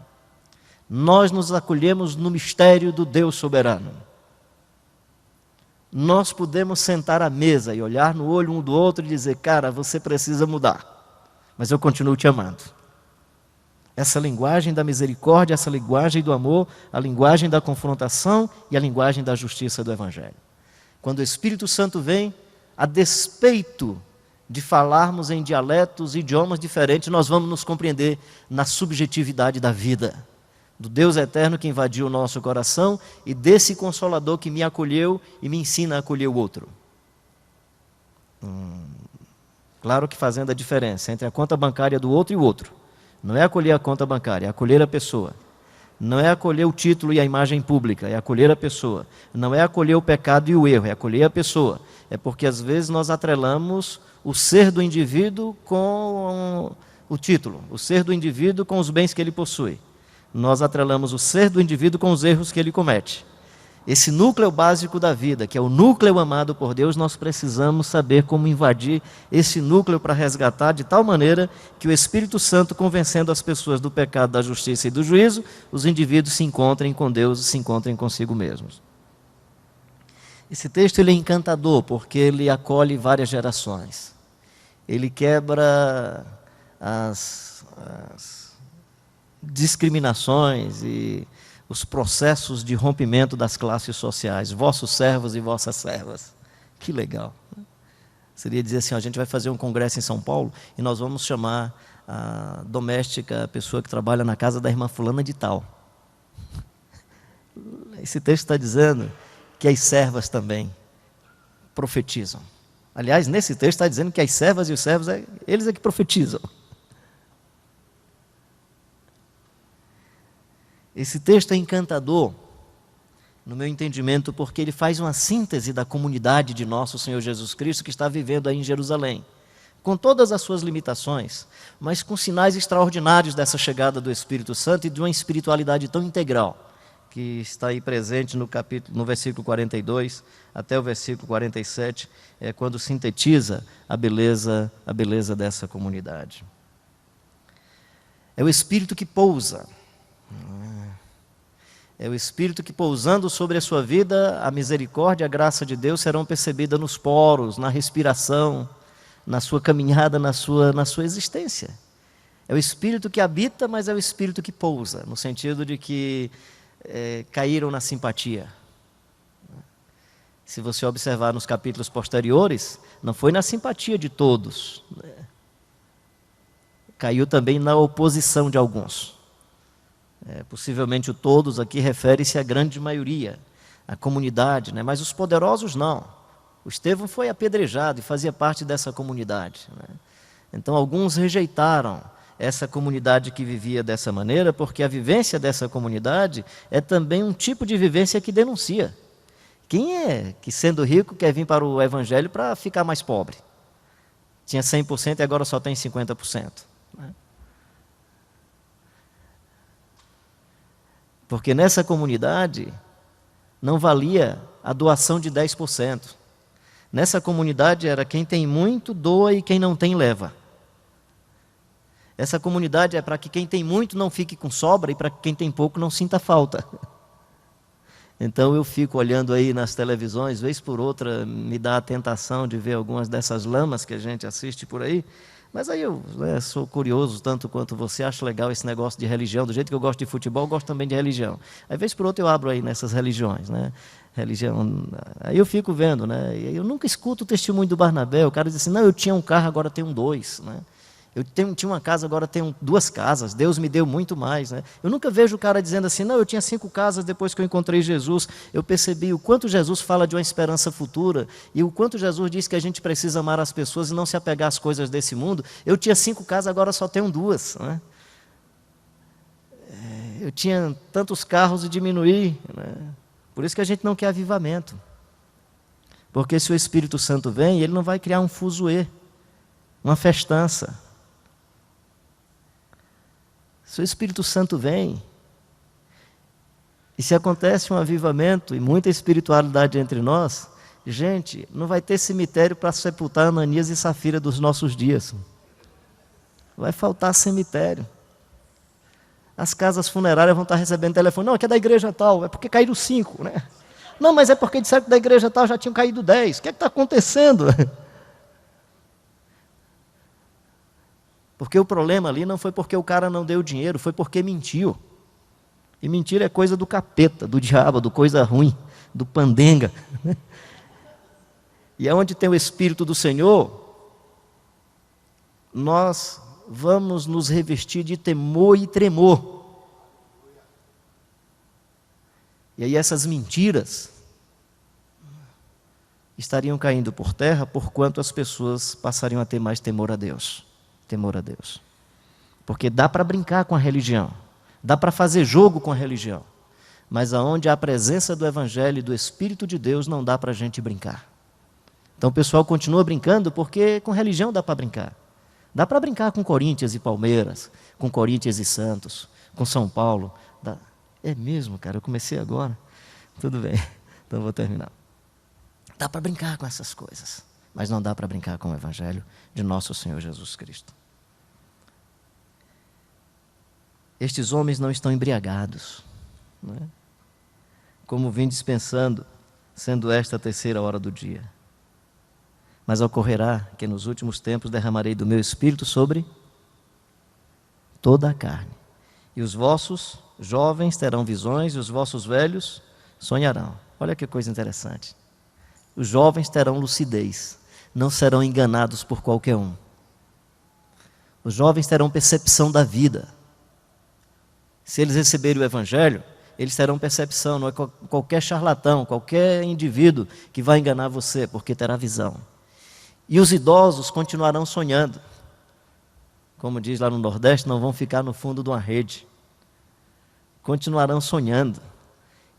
Nós nos acolhemos no mistério do Deus soberano. Nós podemos sentar à mesa e olhar no olho um do outro e dizer, cara, você precisa mudar, mas eu continuo te amando. Essa linguagem da misericórdia, essa linguagem do amor, a linguagem da confrontação e a linguagem da justiça do Evangelho. Quando o Espírito Santo vem, a despeito de falarmos em dialetos e idiomas diferentes, nós vamos nos compreender na subjetividade da vida, do Deus eterno que invadiu o nosso coração e desse Consolador que me acolheu e me ensina a acolher o outro. Claro que fazendo a diferença entre a conta bancária do outro e o outro. Não é acolher a conta bancária, é acolher a pessoa. Não é acolher o título e a imagem pública, é acolher a pessoa. Não é acolher o pecado e o erro, é acolher a pessoa. É porque às vezes nós atrelamos o ser do indivíduo com o título, o ser do indivíduo com os bens que ele possui. Nós atrelamos o ser do indivíduo com os erros que ele comete. Esse núcleo básico da vida, que é o núcleo amado por Deus, nós precisamos saber como invadir esse núcleo para resgatar de tal maneira que o Espírito Santo, convencendo as pessoas do pecado, da justiça e do juízo, os indivíduos se encontrem com Deus e se encontrem consigo mesmos. Esse texto ele é encantador porque ele acolhe várias gerações. Ele quebra as discriminações e os processos de rompimento das classes sociais, vossos servos e vossas servas. Que legal. Seria dizer assim, a gente vai fazer um congresso em São Paulo e nós vamos chamar a doméstica, a pessoa que trabalha na casa da irmã fulana de tal. Esse texto está dizendo que as servas também profetizam. Aliás, nesse texto está dizendo que as servas e os servos, eles é que profetizam. Esse texto é encantador, no meu entendimento, porque ele faz uma síntese da comunidade de nosso Senhor Jesus Cristo que está vivendo aí em Jerusalém, com todas as suas limitações, mas com sinais extraordinários dessa chegada do Espírito Santo e de uma espiritualidade tão integral, que está aí presente no versículo 42 até o versículo 47, quando sintetiza a beleza dessa comunidade. É o Espírito que pousa. É o Espírito que, pousando sobre a sua vida, a misericórdia e a graça de Deus serão percebidas nos poros, na respiração, na sua caminhada, na sua existência. É o Espírito que habita, mas é o Espírito que pousa, no sentido de que caíram na simpatia. Se você observar nos capítulos posteriores, não foi na simpatia de todos. Caiu também na oposição de alguns. Possivelmente o todos aqui refere-se à grande maioria, à comunidade, né? Mas os poderosos não. O Estevão foi apedrejado e fazia parte dessa comunidade, né? Então alguns rejeitaram essa comunidade que vivia dessa maneira, porque a vivência dessa comunidade é também um tipo de vivência que denuncia. Quem é que, sendo rico, quer vir para o Evangelho para ficar mais pobre? Tinha 100% e agora só tem 50%. Né? Porque nessa comunidade não valia a doação de 10%. Nessa comunidade era quem tem muito doa e quem não tem leva. Essa comunidade é para que quem tem muito não fique com sobra e para que quem tem pouco não sinta falta. Então eu fico olhando aí nas televisões, vez por outra me dá a tentação de ver algumas dessas lamas que a gente assiste por aí. Mas aí eu sou curioso tanto quanto você, acho legal esse negócio de religião, do jeito que eu gosto de futebol, eu gosto também de religião. Aí vez por outra eu abro aí nessas religiões, né? Religião, aí eu fico vendo, né? E eu nunca escuto o testemunho do Barnabé, o cara diz assim, não, eu tinha um carro, agora tenho 2, né? Tinha uma casa, agora tenho 2 casas, Deus me deu muito mais. Né? Eu nunca vejo o cara dizendo assim, não, eu tinha 5 casas depois que eu encontrei Jesus. Eu percebi o quanto Jesus fala de uma esperança futura e o quanto Jesus diz que a gente precisa amar as pessoas e não se apegar às coisas desse mundo. Eu tinha 5 casas, agora só tenho 2. Né? Eu tinha tantos carros e diminuí. Né? Por isso que a gente não quer avivamento. Porque se o Espírito Santo vem, ele não vai criar um fuzuê, uma festança. Se o Espírito Santo vem, e se acontece um avivamento e muita espiritualidade entre nós, gente, não vai ter cemitério para sepultar Ananias e Safira dos nossos dias. Vai faltar cemitério. As casas funerárias vão estar recebendo telefone. Não, aqui é da igreja tal, é porque caíram 5, né? Não, mas é porque disseram que da igreja tal já tinham caído 10. O que é que está acontecendo? Porque o problema ali não foi porque o cara não deu dinheiro, foi porque mentiu. E mentira é coisa do capeta, do diabo, do coisa ruim, do pandenga. E aonde tem o Espírito do Senhor, nós vamos nos revestir de temor e tremor. E aí essas mentiras estariam caindo por terra, porquanto as pessoas passariam a ter mais temor a Deus. Temor a Deus. Porque dá para brincar com a religião, dá para fazer jogo com a religião, mas aonde há a presença do Evangelho e do Espírito de Deus, não dá para a gente brincar. Então o pessoal continua brincando, porque com religião dá para brincar. Dá para brincar com Corinthians e Palmeiras, com Corinthians e Santos, com São Paulo. Dá. É mesmo, cara, eu comecei agora. Tudo bem, então vou terminar. Dá para brincar com essas coisas, mas não dá para brincar com o Evangelho de nosso Senhor Jesus Cristo. Estes homens não estão embriagados, né? Como vim dispensando, sendo esta a 3ª hora do dia. Mas ocorrerá que nos últimos tempos derramarei do meu Espírito sobre toda a carne. E os vossos jovens terão visões e os vossos velhos sonharão. Olha que coisa interessante. Os jovens terão lucidez, não serão enganados por qualquer um. Os jovens terão percepção da vida. Se eles receberem o Evangelho, eles terão percepção, não é qualquer charlatão, qualquer indivíduo que vai enganar você, porque terá visão. E os idosos continuarão sonhando. Como diz lá no Nordeste, não vão ficar no fundo de uma rede. Continuarão sonhando,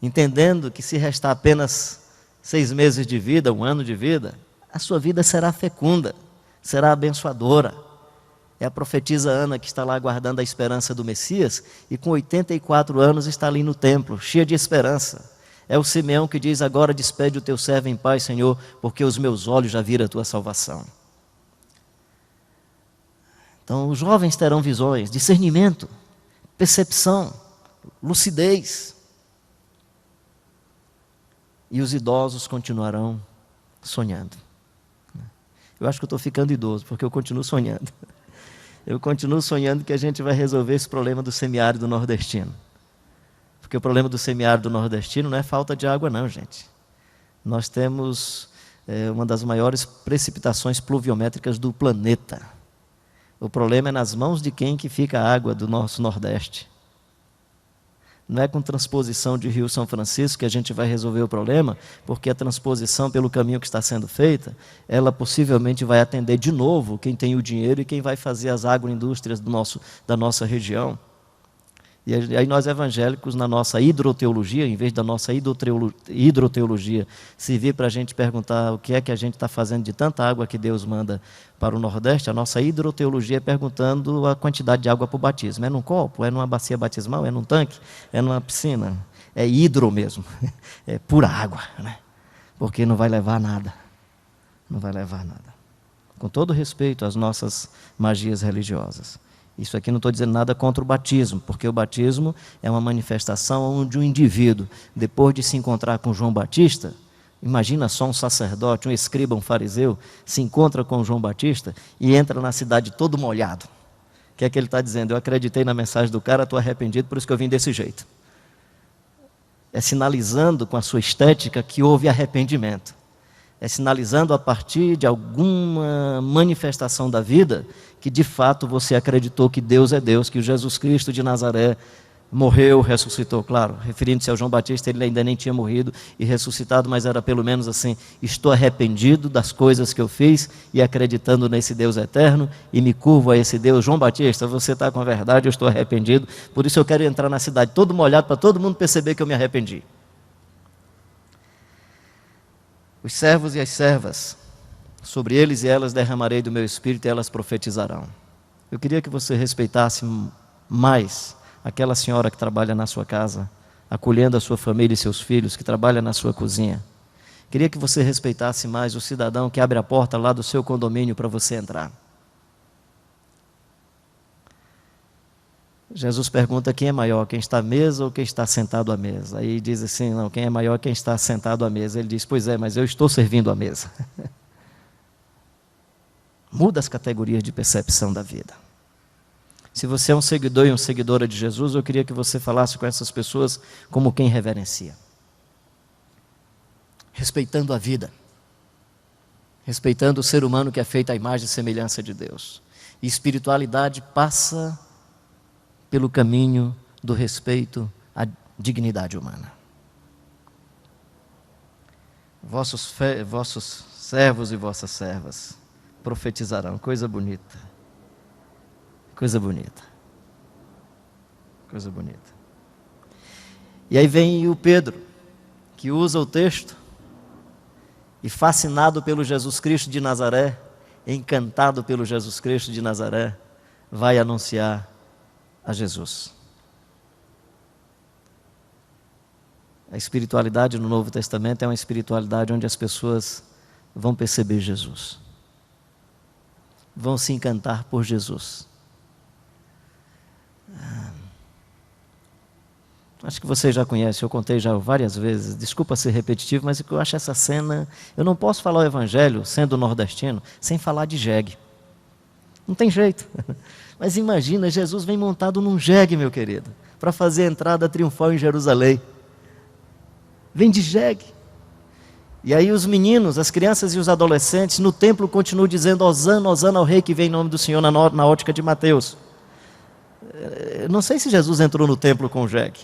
entendendo que se restar apenas 6 meses de vida, 1 ano de vida, a sua vida será fecunda, será abençoadora. É a profetisa Ana que está lá aguardando a esperança do Messias e com 84 anos está ali no templo, cheia de esperança. É o Simeão que diz, agora despede o teu servo em paz, Senhor, porque os meus olhos já viram a tua salvação. Então os jovens terão visões, discernimento, percepção, lucidez. E os idosos continuarão sonhando. Eu acho que eu estou ficando idoso, porque eu continuo sonhando. Eu continuo sonhando que a gente vai resolver esse problema do semiárido nordestino. Porque o problema do semiárido nordestino não é falta de água não, gente. Nós temos uma das maiores precipitações pluviométricas do planeta. O problema é nas mãos de quem que fica a água do nosso Nordeste. Não é com transposição de Rio São Francisco que a gente vai resolver o problema, porque a transposição pelo caminho que está sendo feita, ela possivelmente vai atender de novo quem tem o dinheiro e quem vai fazer as agroindústrias da nossa região. E aí nós evangélicos, na nossa hidroteologia, em vez da nossa hidroteologia servir para a gente perguntar o que é que a gente está fazendo de tanta água que Deus manda para o Nordeste, a nossa hidroteologia é perguntando a quantidade de água para o batismo. É num copo? É numa bacia batismal? É num tanque? É numa piscina? É hidro mesmo. É pura água, né? Porque não vai levar nada. Não vai levar nada. Com todo respeito às nossas magias religiosas. Isso aqui não estou dizendo nada contra o batismo, porque o batismo é uma manifestação onde um indivíduo, depois de se encontrar com João Batista, imagina só um sacerdote, um escriba, um fariseu, se encontra com João Batista e entra na cidade todo molhado. O que é que ele está dizendo? Eu acreditei na mensagem do cara, estou arrependido, por isso que eu vim desse jeito. É sinalizando com a sua estética que houve arrependimento. é sinalizando a partir de alguma manifestação da vida que de fato você acreditou que Deus é Deus, que o Jesus Cristo de Nazaré morreu, ressuscitou. Claro, referindo-se ao João Batista, ele ainda nem tinha morrido e ressuscitado, mas era pelo menos assim: estou arrependido das coisas que eu fiz e acreditando nesse Deus eterno e me curvo a esse Deus. João Batista, você está com a verdade, eu estou arrependido, por isso eu quero entrar na cidade todo molhado para todo mundo perceber que eu me arrependi. Os servos e as servas, sobre eles e elas derramarei do meu espírito e elas profetizarão. Eu queria que você respeitasse mais aquela senhora que trabalha na sua casa, acolhendo a sua família e seus filhos, que trabalha na sua cozinha. Queria que você respeitasse mais o cidadão que abre a porta lá do seu condomínio para você entrar. Jesus pergunta quem é maior, quem está à mesa ou quem está sentado à mesa. Aí diz assim, não, quem é maior quem está sentado à mesa. Ele diz, pois é, mas eu estou servindo à mesa. Muda as categorias de percepção da vida. Se você é um seguidor e uma seguidora de Jesus, eu queria que você falasse com essas pessoas como quem reverencia. Respeitando a vida. Respeitando o ser humano que é feito à imagem e semelhança de Deus. E espiritualidade passa pelo caminho do respeito à dignidade humana. Vossos servos e vossas servas profetizarão. Coisa bonita. Coisa bonita. Coisa bonita. E aí vem o Pedro, que usa o texto e, fascinado pelo Jesus Cristo de Nazaré, encantado pelo Jesus Cristo de Nazaré, vai anunciar a Jesus. A espiritualidade no Novo Testamento é uma espiritualidade onde as pessoas vão perceber Jesus, vão se encantar por Jesus. Acho que você já conhece, eu contei já várias vezes, desculpa ser repetitivo, mas eu acho essa cena, eu não posso falar o evangelho, sendo nordestino, sem falar de jegue. Não tem jeito. Mas imagina, Jesus vem montado num jegue, meu querido, para fazer a entrada triunfal em Jerusalém. Vem de jegue. E aí os meninos, as crianças e os adolescentes no templo continuam dizendo Hosana, Hosana ao rei que vem em nome do Senhor, na ótica de Mateus. Não sei se Jesus entrou no templo com jegue.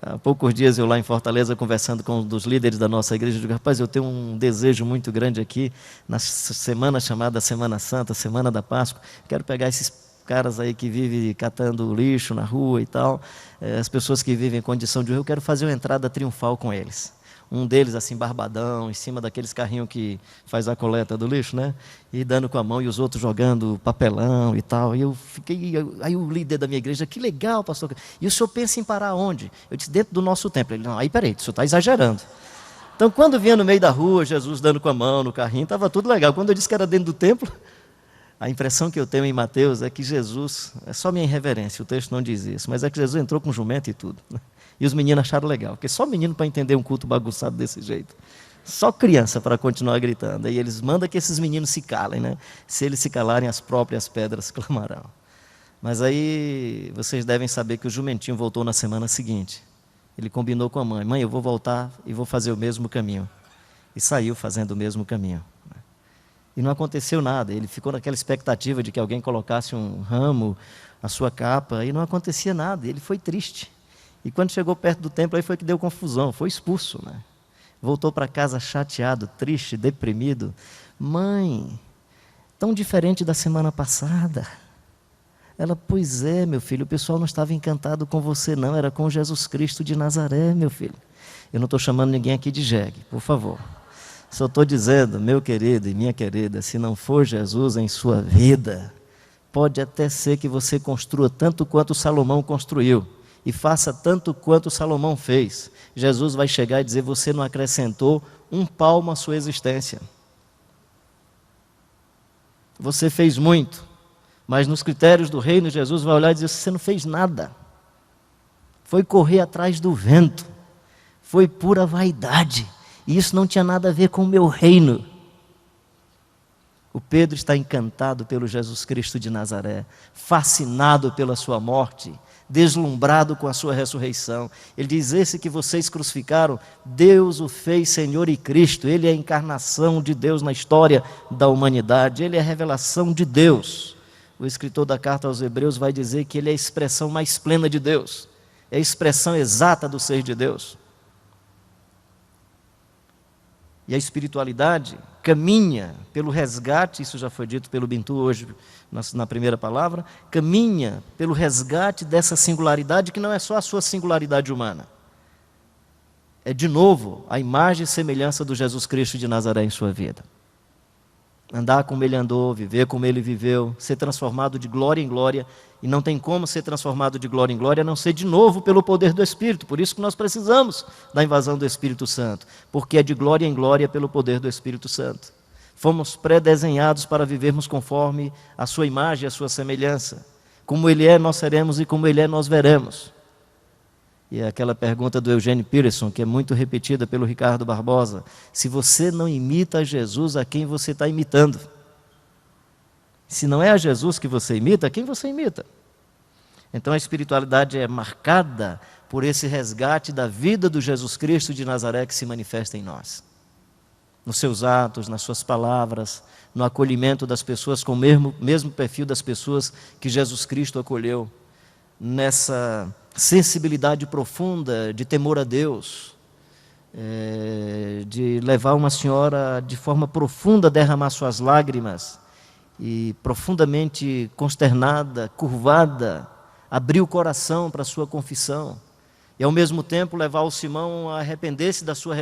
Há poucos dias eu lá em Fortaleza, conversando com um dos líderes da nossa igreja, eu digo, rapaz, eu tenho um desejo muito grande aqui, na semana chamada Semana Santa, Semana da Páscoa, quero pegar esses caras aí que vivem catando lixo na rua e tal, as pessoas que vivem em condição de rua, eu quero fazer uma entrada triunfal com eles. Um deles assim, barbadão, em cima daqueles carrinhos que faz a coleta do lixo, né? E dando com a mão, e os outros jogando papelão e tal. E eu fiquei, aí o líder da minha igreja, que legal, pastor. E o senhor pensa em parar onde? Eu disse, dentro do nosso templo. Ele, não, aí peraí, o senhor está exagerando. Então, quando vinha no meio da rua, Jesus dando com a mão no carrinho, estava tudo legal. Quando eu disse que era dentro do templo, a impressão que eu tenho em Mateus é que Jesus, é só minha irreverência, o texto não diz isso, mas é que Jesus entrou com jumento e tudo. E os meninos acharam legal, porque só menino para entender um culto bagunçado desse jeito. Só criança para continuar gritando. E eles mandam que esses meninos se calem, né? Se eles se calarem, as próprias pedras clamarão. Mas aí vocês devem saber que o jumentinho voltou na semana seguinte. Ele combinou com a mãe, mãe, eu vou voltar e vou fazer o mesmo caminho. E saiu fazendo o mesmo caminho. E não aconteceu nada. Ele ficou naquela expectativa de que alguém colocasse um ramo, a sua capa, e não acontecia nada. Ele foi triste. E quando chegou perto do templo, aí foi que deu confusão, foi expulso, né? Voltou para casa chateado, triste, deprimido. Mãe, tão diferente da semana passada. Ela, pois é, meu filho, o pessoal não estava encantado com você não, era com Jesus Cristo de Nazaré, meu filho. Eu não estou chamando ninguém aqui de jegue, por favor. Só estou dizendo, meu querido e minha querida, se não for Jesus em sua vida, pode até ser que você construa tanto quanto Salomão construiu. E faça tanto quanto Salomão fez. Jesus vai chegar e dizer, você não acrescentou um palmo à sua existência. Você fez muito, mas nos critérios do reino, Jesus vai olhar e dizer, você não fez nada. Foi correr atrás do vento. Foi pura vaidade. E isso não tinha nada a ver com o meu reino. O Pedro está encantado pelo Jesus Cristo de Nazaré, fascinado pela sua morte, deslumbrado com a sua ressurreição. Ele diz: esse que vocês crucificaram, Deus o fez Senhor e Cristo. Ele é a encarnação de Deus na história da humanidade. Ele é a revelação de Deus. O escritor da carta aos Hebreus vai dizer que ele é a expressão mais plena de Deus. É a expressão exata do ser de Deus. E a espiritualidade caminha pelo resgate, isso já foi dito pelo Bintu hoje na primeira palavra, caminha pelo resgate dessa singularidade que não é só a sua singularidade humana. É, de novo, a imagem e semelhança do Jesus Cristo de Nazaré em sua vida. Andar como ele andou, viver como ele viveu, ser transformado de glória em glória, e não tem como ser transformado de glória em glória a não ser de novo pelo poder do Espírito. Por isso que nós precisamos da invasão do Espírito Santo, porque é de glória em glória pelo poder do Espírito Santo. Fomos pré-desenhados para vivermos conforme a sua imagem e a sua semelhança. Como ele é, nós seremos, e como ele é, nós veremos. E é aquela pergunta do Eugene Peterson, que é muito repetida pelo Ricardo Barbosa: se você não imita Jesus, a quem você está imitando? Se não é a Jesus que você imita, a quem você imita? Então a espiritualidade é marcada por esse resgate da vida do Jesus Cristo de Nazaré que se manifesta em nós. Nos seus atos, nas suas palavras, no acolhimento das pessoas com o mesmo perfil das pessoas que Jesus Cristo acolheu, nessa sensibilidade profunda de temor a Deus, de levar uma senhora de forma profunda a derramar suas lágrimas e profundamente consternada, curvada, abrir o coração para a sua confissão e ao mesmo tempo levar o Simão a arrepender-se da sua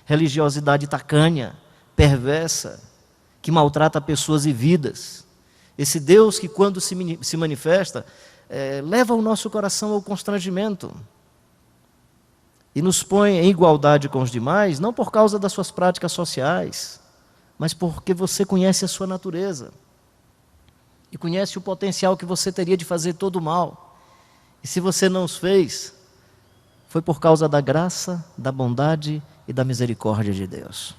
religiosidade tacanha, perversa, que maltrata pessoas e vidas. Esse Deus que, quando se manifesta, leva o nosso coração ao constrangimento e nos põe em igualdade com os demais, não por causa das suas práticas sociais, mas porque você conhece a sua natureza e conhece o potencial que você teria de fazer todo o mal. E se você não os fez, foi por causa da graça, da bondade e da misericórdia de Deus.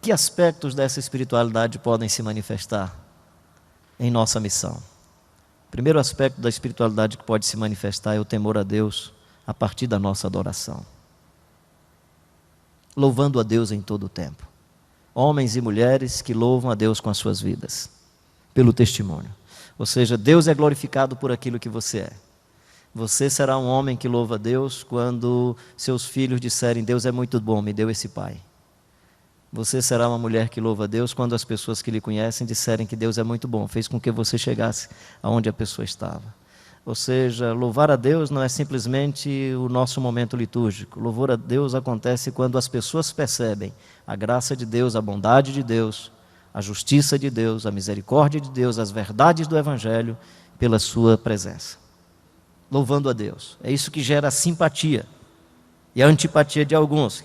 Que aspectos dessa espiritualidade podem se manifestar em nossa missão? O primeiro aspecto da espiritualidade que pode se manifestar é o temor a Deus a partir da nossa adoração. Louvando a Deus em todo o tempo. Homens e mulheres que louvam a Deus com as suas vidas, pelo testemunho. Ou seja, Deus é glorificado por aquilo que você é. Você será um homem que louva a Deus quando seus filhos disserem: Deus é muito bom, me deu esse pai. Você será uma mulher que louva a Deus quando as pessoas que lhe conhecem disserem que Deus é muito bom, fez com que você chegasse aonde a pessoa estava. Ou seja, louvar a Deus não é simplesmente o nosso momento litúrgico. Louvor a Deus acontece quando as pessoas percebem a graça de Deus, a bondade de Deus, a justiça de Deus, a misericórdia de Deus, as verdades do Evangelho pela sua presença. Louvando a Deus. É isso que gera a simpatia e a antipatia de alguns.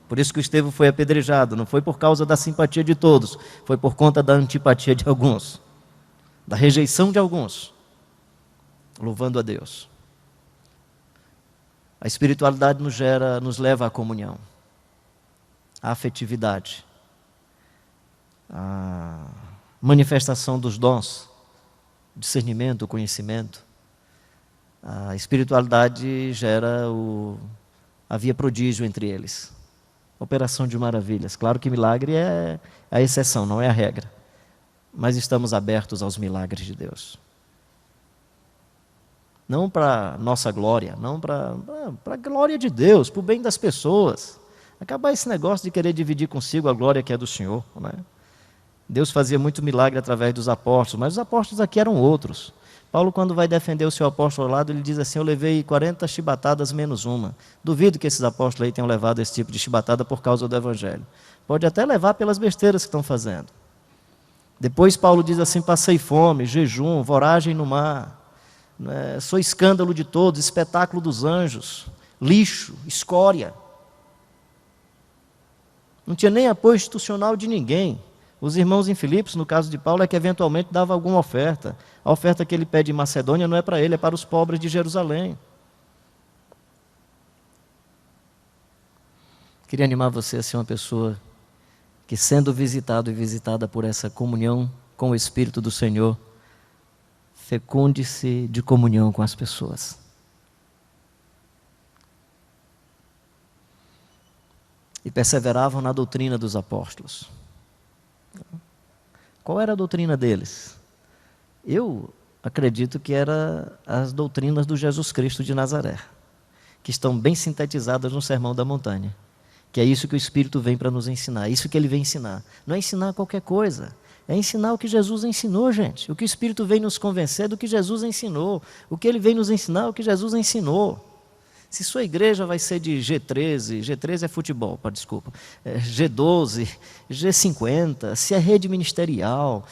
Por isso que o Estevão foi apedrejado, não foi por causa da simpatia de todos, foi por conta da antipatia de alguns, da rejeição de alguns. Louvando a Deus. A espiritualidade nos leva à comunhão, à afetividade, à manifestação dos dons, discernimento, conhecimento. A espiritualidade gera havia prodígio entre eles. Operação de maravilhas. Claro que milagre é a exceção, não é a regra. Mas estamos abertos aos milagres de Deus. Não para nossa glória, não para a glória de Deus, para o bem das pessoas. Acabar esse negócio de querer dividir consigo a glória que é do Senhor. Não é? Deus fazia muito milagre através dos apóstolos, mas os apóstolos aqui eram outros. Paulo, quando vai defender o seu apóstolo ao lado, ele diz assim: eu levei 40 chibatadas menos uma. Duvido que esses apóstolos aí tenham levado esse tipo de chibatada por causa do Evangelho. Pode até levar pelas besteiras que estão fazendo. Depois Paulo diz assim: passei fome, jejum, voragem no mar. Sou escândalo de todos, espetáculo dos anjos, lixo, escória. Não tinha nem apoio institucional de ninguém. Os irmãos em Filipos, no caso de Paulo, é que eventualmente dava alguma oferta. A oferta que ele pede em Macedônia não é para ele, é para os pobres de Jerusalém. Queria animar você a ser uma pessoa que, sendo visitado e visitada por essa comunhão com o Espírito do Senhor, fecunde-se de comunhão com as pessoas. E perseveravam na doutrina dos apóstolos. Qual era a doutrina deles? Eu acredito que era as doutrinas do Jesus Cristo de Nazaré, que estão bem sintetizadas no Sermão da Montanha, que é isso que o Espírito vem para nos ensinar, isso que ele vem ensinar. Não é ensinar qualquer coisa, é ensinar o que Jesus ensinou, gente. O que o Espírito vem nos convencer do que Jesus ensinou, o que ele vem nos ensinar é o que Jesus ensinou. Se sua igreja vai ser de G13 é futebol, desculpa, G12, G50, se é rede ministerial,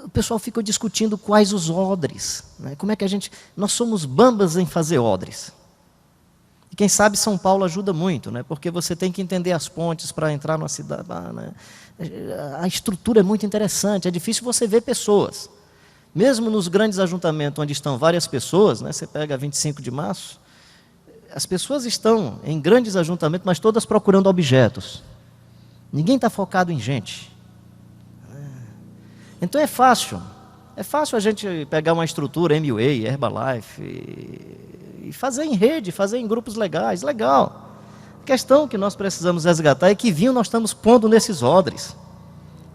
o pessoal fica discutindo quais os odres, né? Como é que nós somos bambas em fazer odres. E quem sabe São Paulo ajuda muito, né? Porque você tem que entender as pontes para entrar na cidade, né? A estrutura é muito interessante, é difícil você ver pessoas. Mesmo nos grandes ajuntamentos onde estão várias pessoas, né? Você pega 25 de março, as pessoas estão em grandes ajuntamentos, mas todas procurando objetos. Ninguém está focado em gente. Então é fácil a gente pegar uma estrutura, MUA, Herbalife, e fazer em rede, fazer em grupos legais, legal. A questão que nós precisamos resgatar é que vinho nós estamos pondo nesses odres.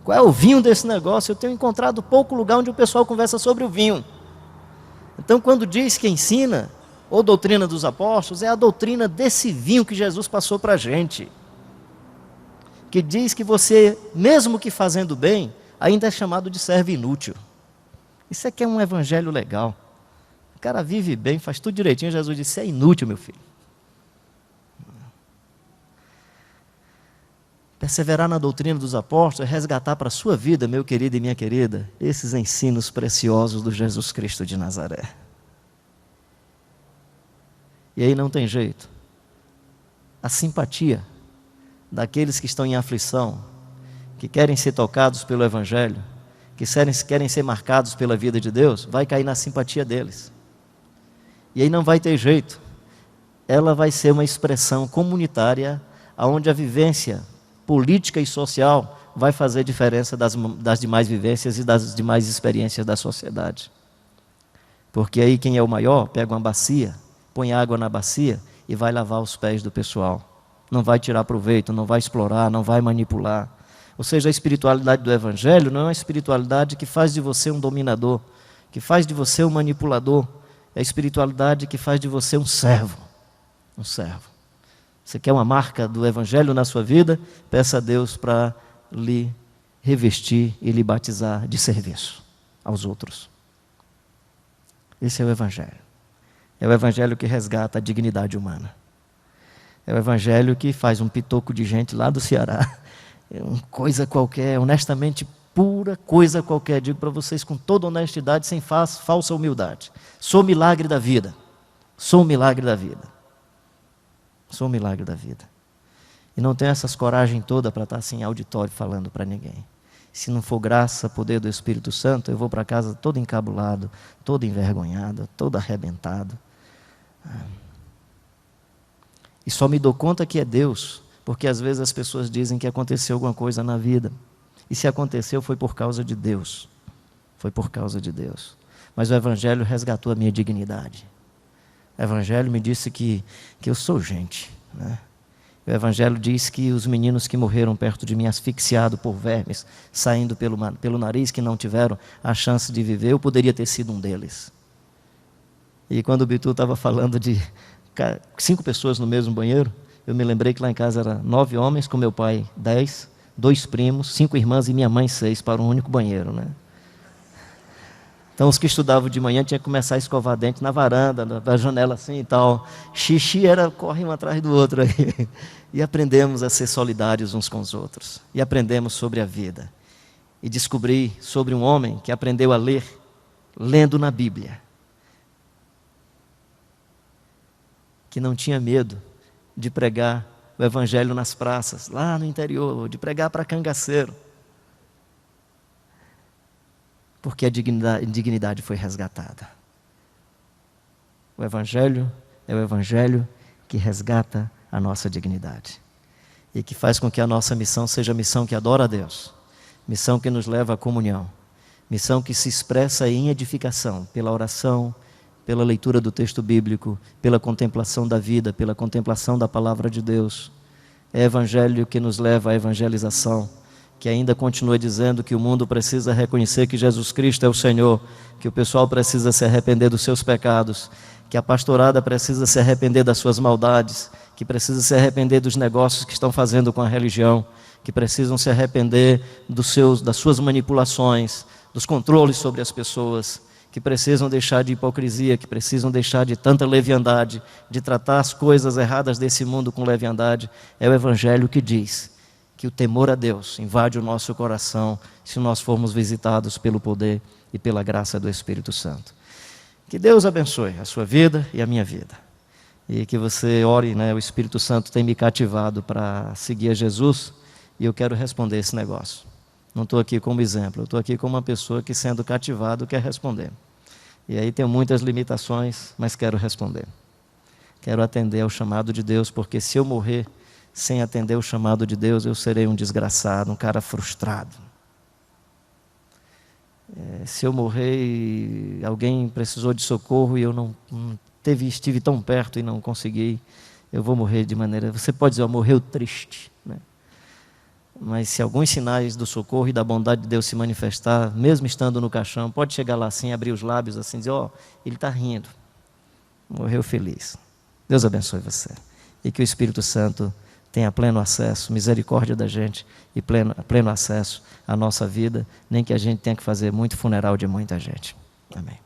Qual é o vinho desse negócio? Eu tenho encontrado pouco lugar onde o pessoal conversa sobre o vinho. Então quando diz que ensina, ou doutrina dos apóstolos, é a doutrina desse vinho que Jesus passou para a gente. Que diz que você, mesmo que fazendo bem, ainda é chamado de servo inútil. Isso aqui é um evangelho legal. O cara vive bem, faz tudo direitinho. Jesus disse, é inútil, meu filho. Perseverar na doutrina dos apóstolos é resgatar para a sua vida, meu querido e minha querida, esses ensinos preciosos do Jesus Cristo de Nazaré. E aí não tem jeito. A simpatia daqueles que estão em aflição, que querem ser tocados pelo Evangelho, que querem ser marcados pela vida de Deus, vai cair na simpatia deles. E aí não vai ter jeito. Ela vai ser uma expressão comunitária, onde a vivência política e social vai fazer diferença das demais vivências e das demais experiências da sociedade. Porque aí quem é o maior pega uma bacia, põe água na bacia e vai lavar os pés do pessoal. Não vai tirar proveito, não vai explorar, não vai manipular. Ou seja, a espiritualidade do Evangelho não é uma espiritualidade que faz de você um dominador, que faz de você um manipulador. É a espiritualidade que faz de você um servo. Um servo. Você quer uma marca do Evangelho na sua vida? Peça a Deus para lhe revestir e lhe batizar de serviço aos outros. Esse é o Evangelho. É o Evangelho que resgata a dignidade humana. É o Evangelho que faz um pitoco de gente lá do Ceará. É uma coisa qualquer, honestamente pura coisa qualquer. Digo para vocês com toda honestidade, sem falsa humildade. Sou o milagre da vida. Sou o milagre da vida. Sou o milagre da vida. E não tenho essas coragem toda para estar assim em auditório falando para ninguém. Se não for graça, poder do Espírito Santo, eu vou para casa todo encabulado, todo envergonhado, todo arrebentado. E só me dou conta que é Deus, porque às vezes as pessoas dizem que aconteceu alguma coisa na vida. E se aconteceu foi por causa de Deus. Foi por causa de Deus. Mas o Evangelho resgatou a minha dignidade. O Evangelho me disse que eu sou gente, né? O Evangelho diz que os meninos que morreram perto de mim, asfixiados por vermes, saindo pelo nariz, que não tiveram a chance de viver, eu poderia ter sido um deles. E quando o Bitu estava falando de 5 pessoas no mesmo banheiro, eu me lembrei que lá em casa eram 9 homens, com meu pai 10, 2 primos, 5 irmãs e minha mãe 6, para um único banheiro, né? Então os que estudavam de manhã tinham que começar a escovar dente na varanda, da janela assim e tal. Xixi corre um atrás do outro aí. E aprendemos a ser solidários uns com os outros. E aprendemos sobre a vida. E descobri sobre um homem que aprendeu a ler, lendo na Bíblia. Que não tinha medo de pregar o Evangelho nas praças, lá no interior, de pregar para cangaceiro. Porque a dignidade foi resgatada. O Evangelho é o Evangelho que resgata a nossa dignidade. E que faz com que a nossa missão seja missão que adora a Deus. Missão que nos leva à comunhão. Missão que se expressa em edificação, pela oração, pela leitura do texto bíblico, pela contemplação da vida, pela contemplação da palavra de Deus. É evangelho que nos leva à evangelização, que ainda continua dizendo que o mundo precisa reconhecer que Jesus Cristo é o Senhor, que o pessoal precisa se arrepender dos seus pecados, que a pastorada precisa se arrepender das suas maldades, que precisa se arrepender dos negócios que estão fazendo com a religião, que precisam se arrepender das suas manipulações, dos controles sobre as pessoas, que precisam deixar de hipocrisia, que precisam deixar de tanta leviandade, de tratar as coisas erradas desse mundo com leviandade. É o Evangelho que diz que o temor a Deus invade o nosso coração se nós formos visitados pelo poder e pela graça do Espírito Santo. Que Deus abençoe a sua vida e a minha vida. E que você ore, né? O Espírito Santo tem me cativado para seguir a Jesus e eu quero responder esse negócio. Não estou aqui como exemplo, eu estou aqui como uma pessoa que, sendo cativado, quer responder. E aí tenho muitas limitações, mas quero responder. Quero atender ao chamado de Deus, porque se eu morrer sem atender o chamado de Deus, eu serei um desgraçado, um cara frustrado. Se eu morrer e alguém precisou de socorro e eu não estive tão perto e não consegui, eu vou morrer de maneira... Você pode dizer, morreu triste, né? Mas se alguns sinais do socorro e da bondade de Deus se manifestar, mesmo estando no caixão, pode chegar lá assim, abrir os lábios assim, dizer, ele está rindo, morreu feliz. Deus abençoe você. E que o Espírito Santo tenha pleno acesso, misericórdia da gente e pleno acesso à nossa vida, nem que a gente tenha que fazer muito funeral de muita gente. Amém.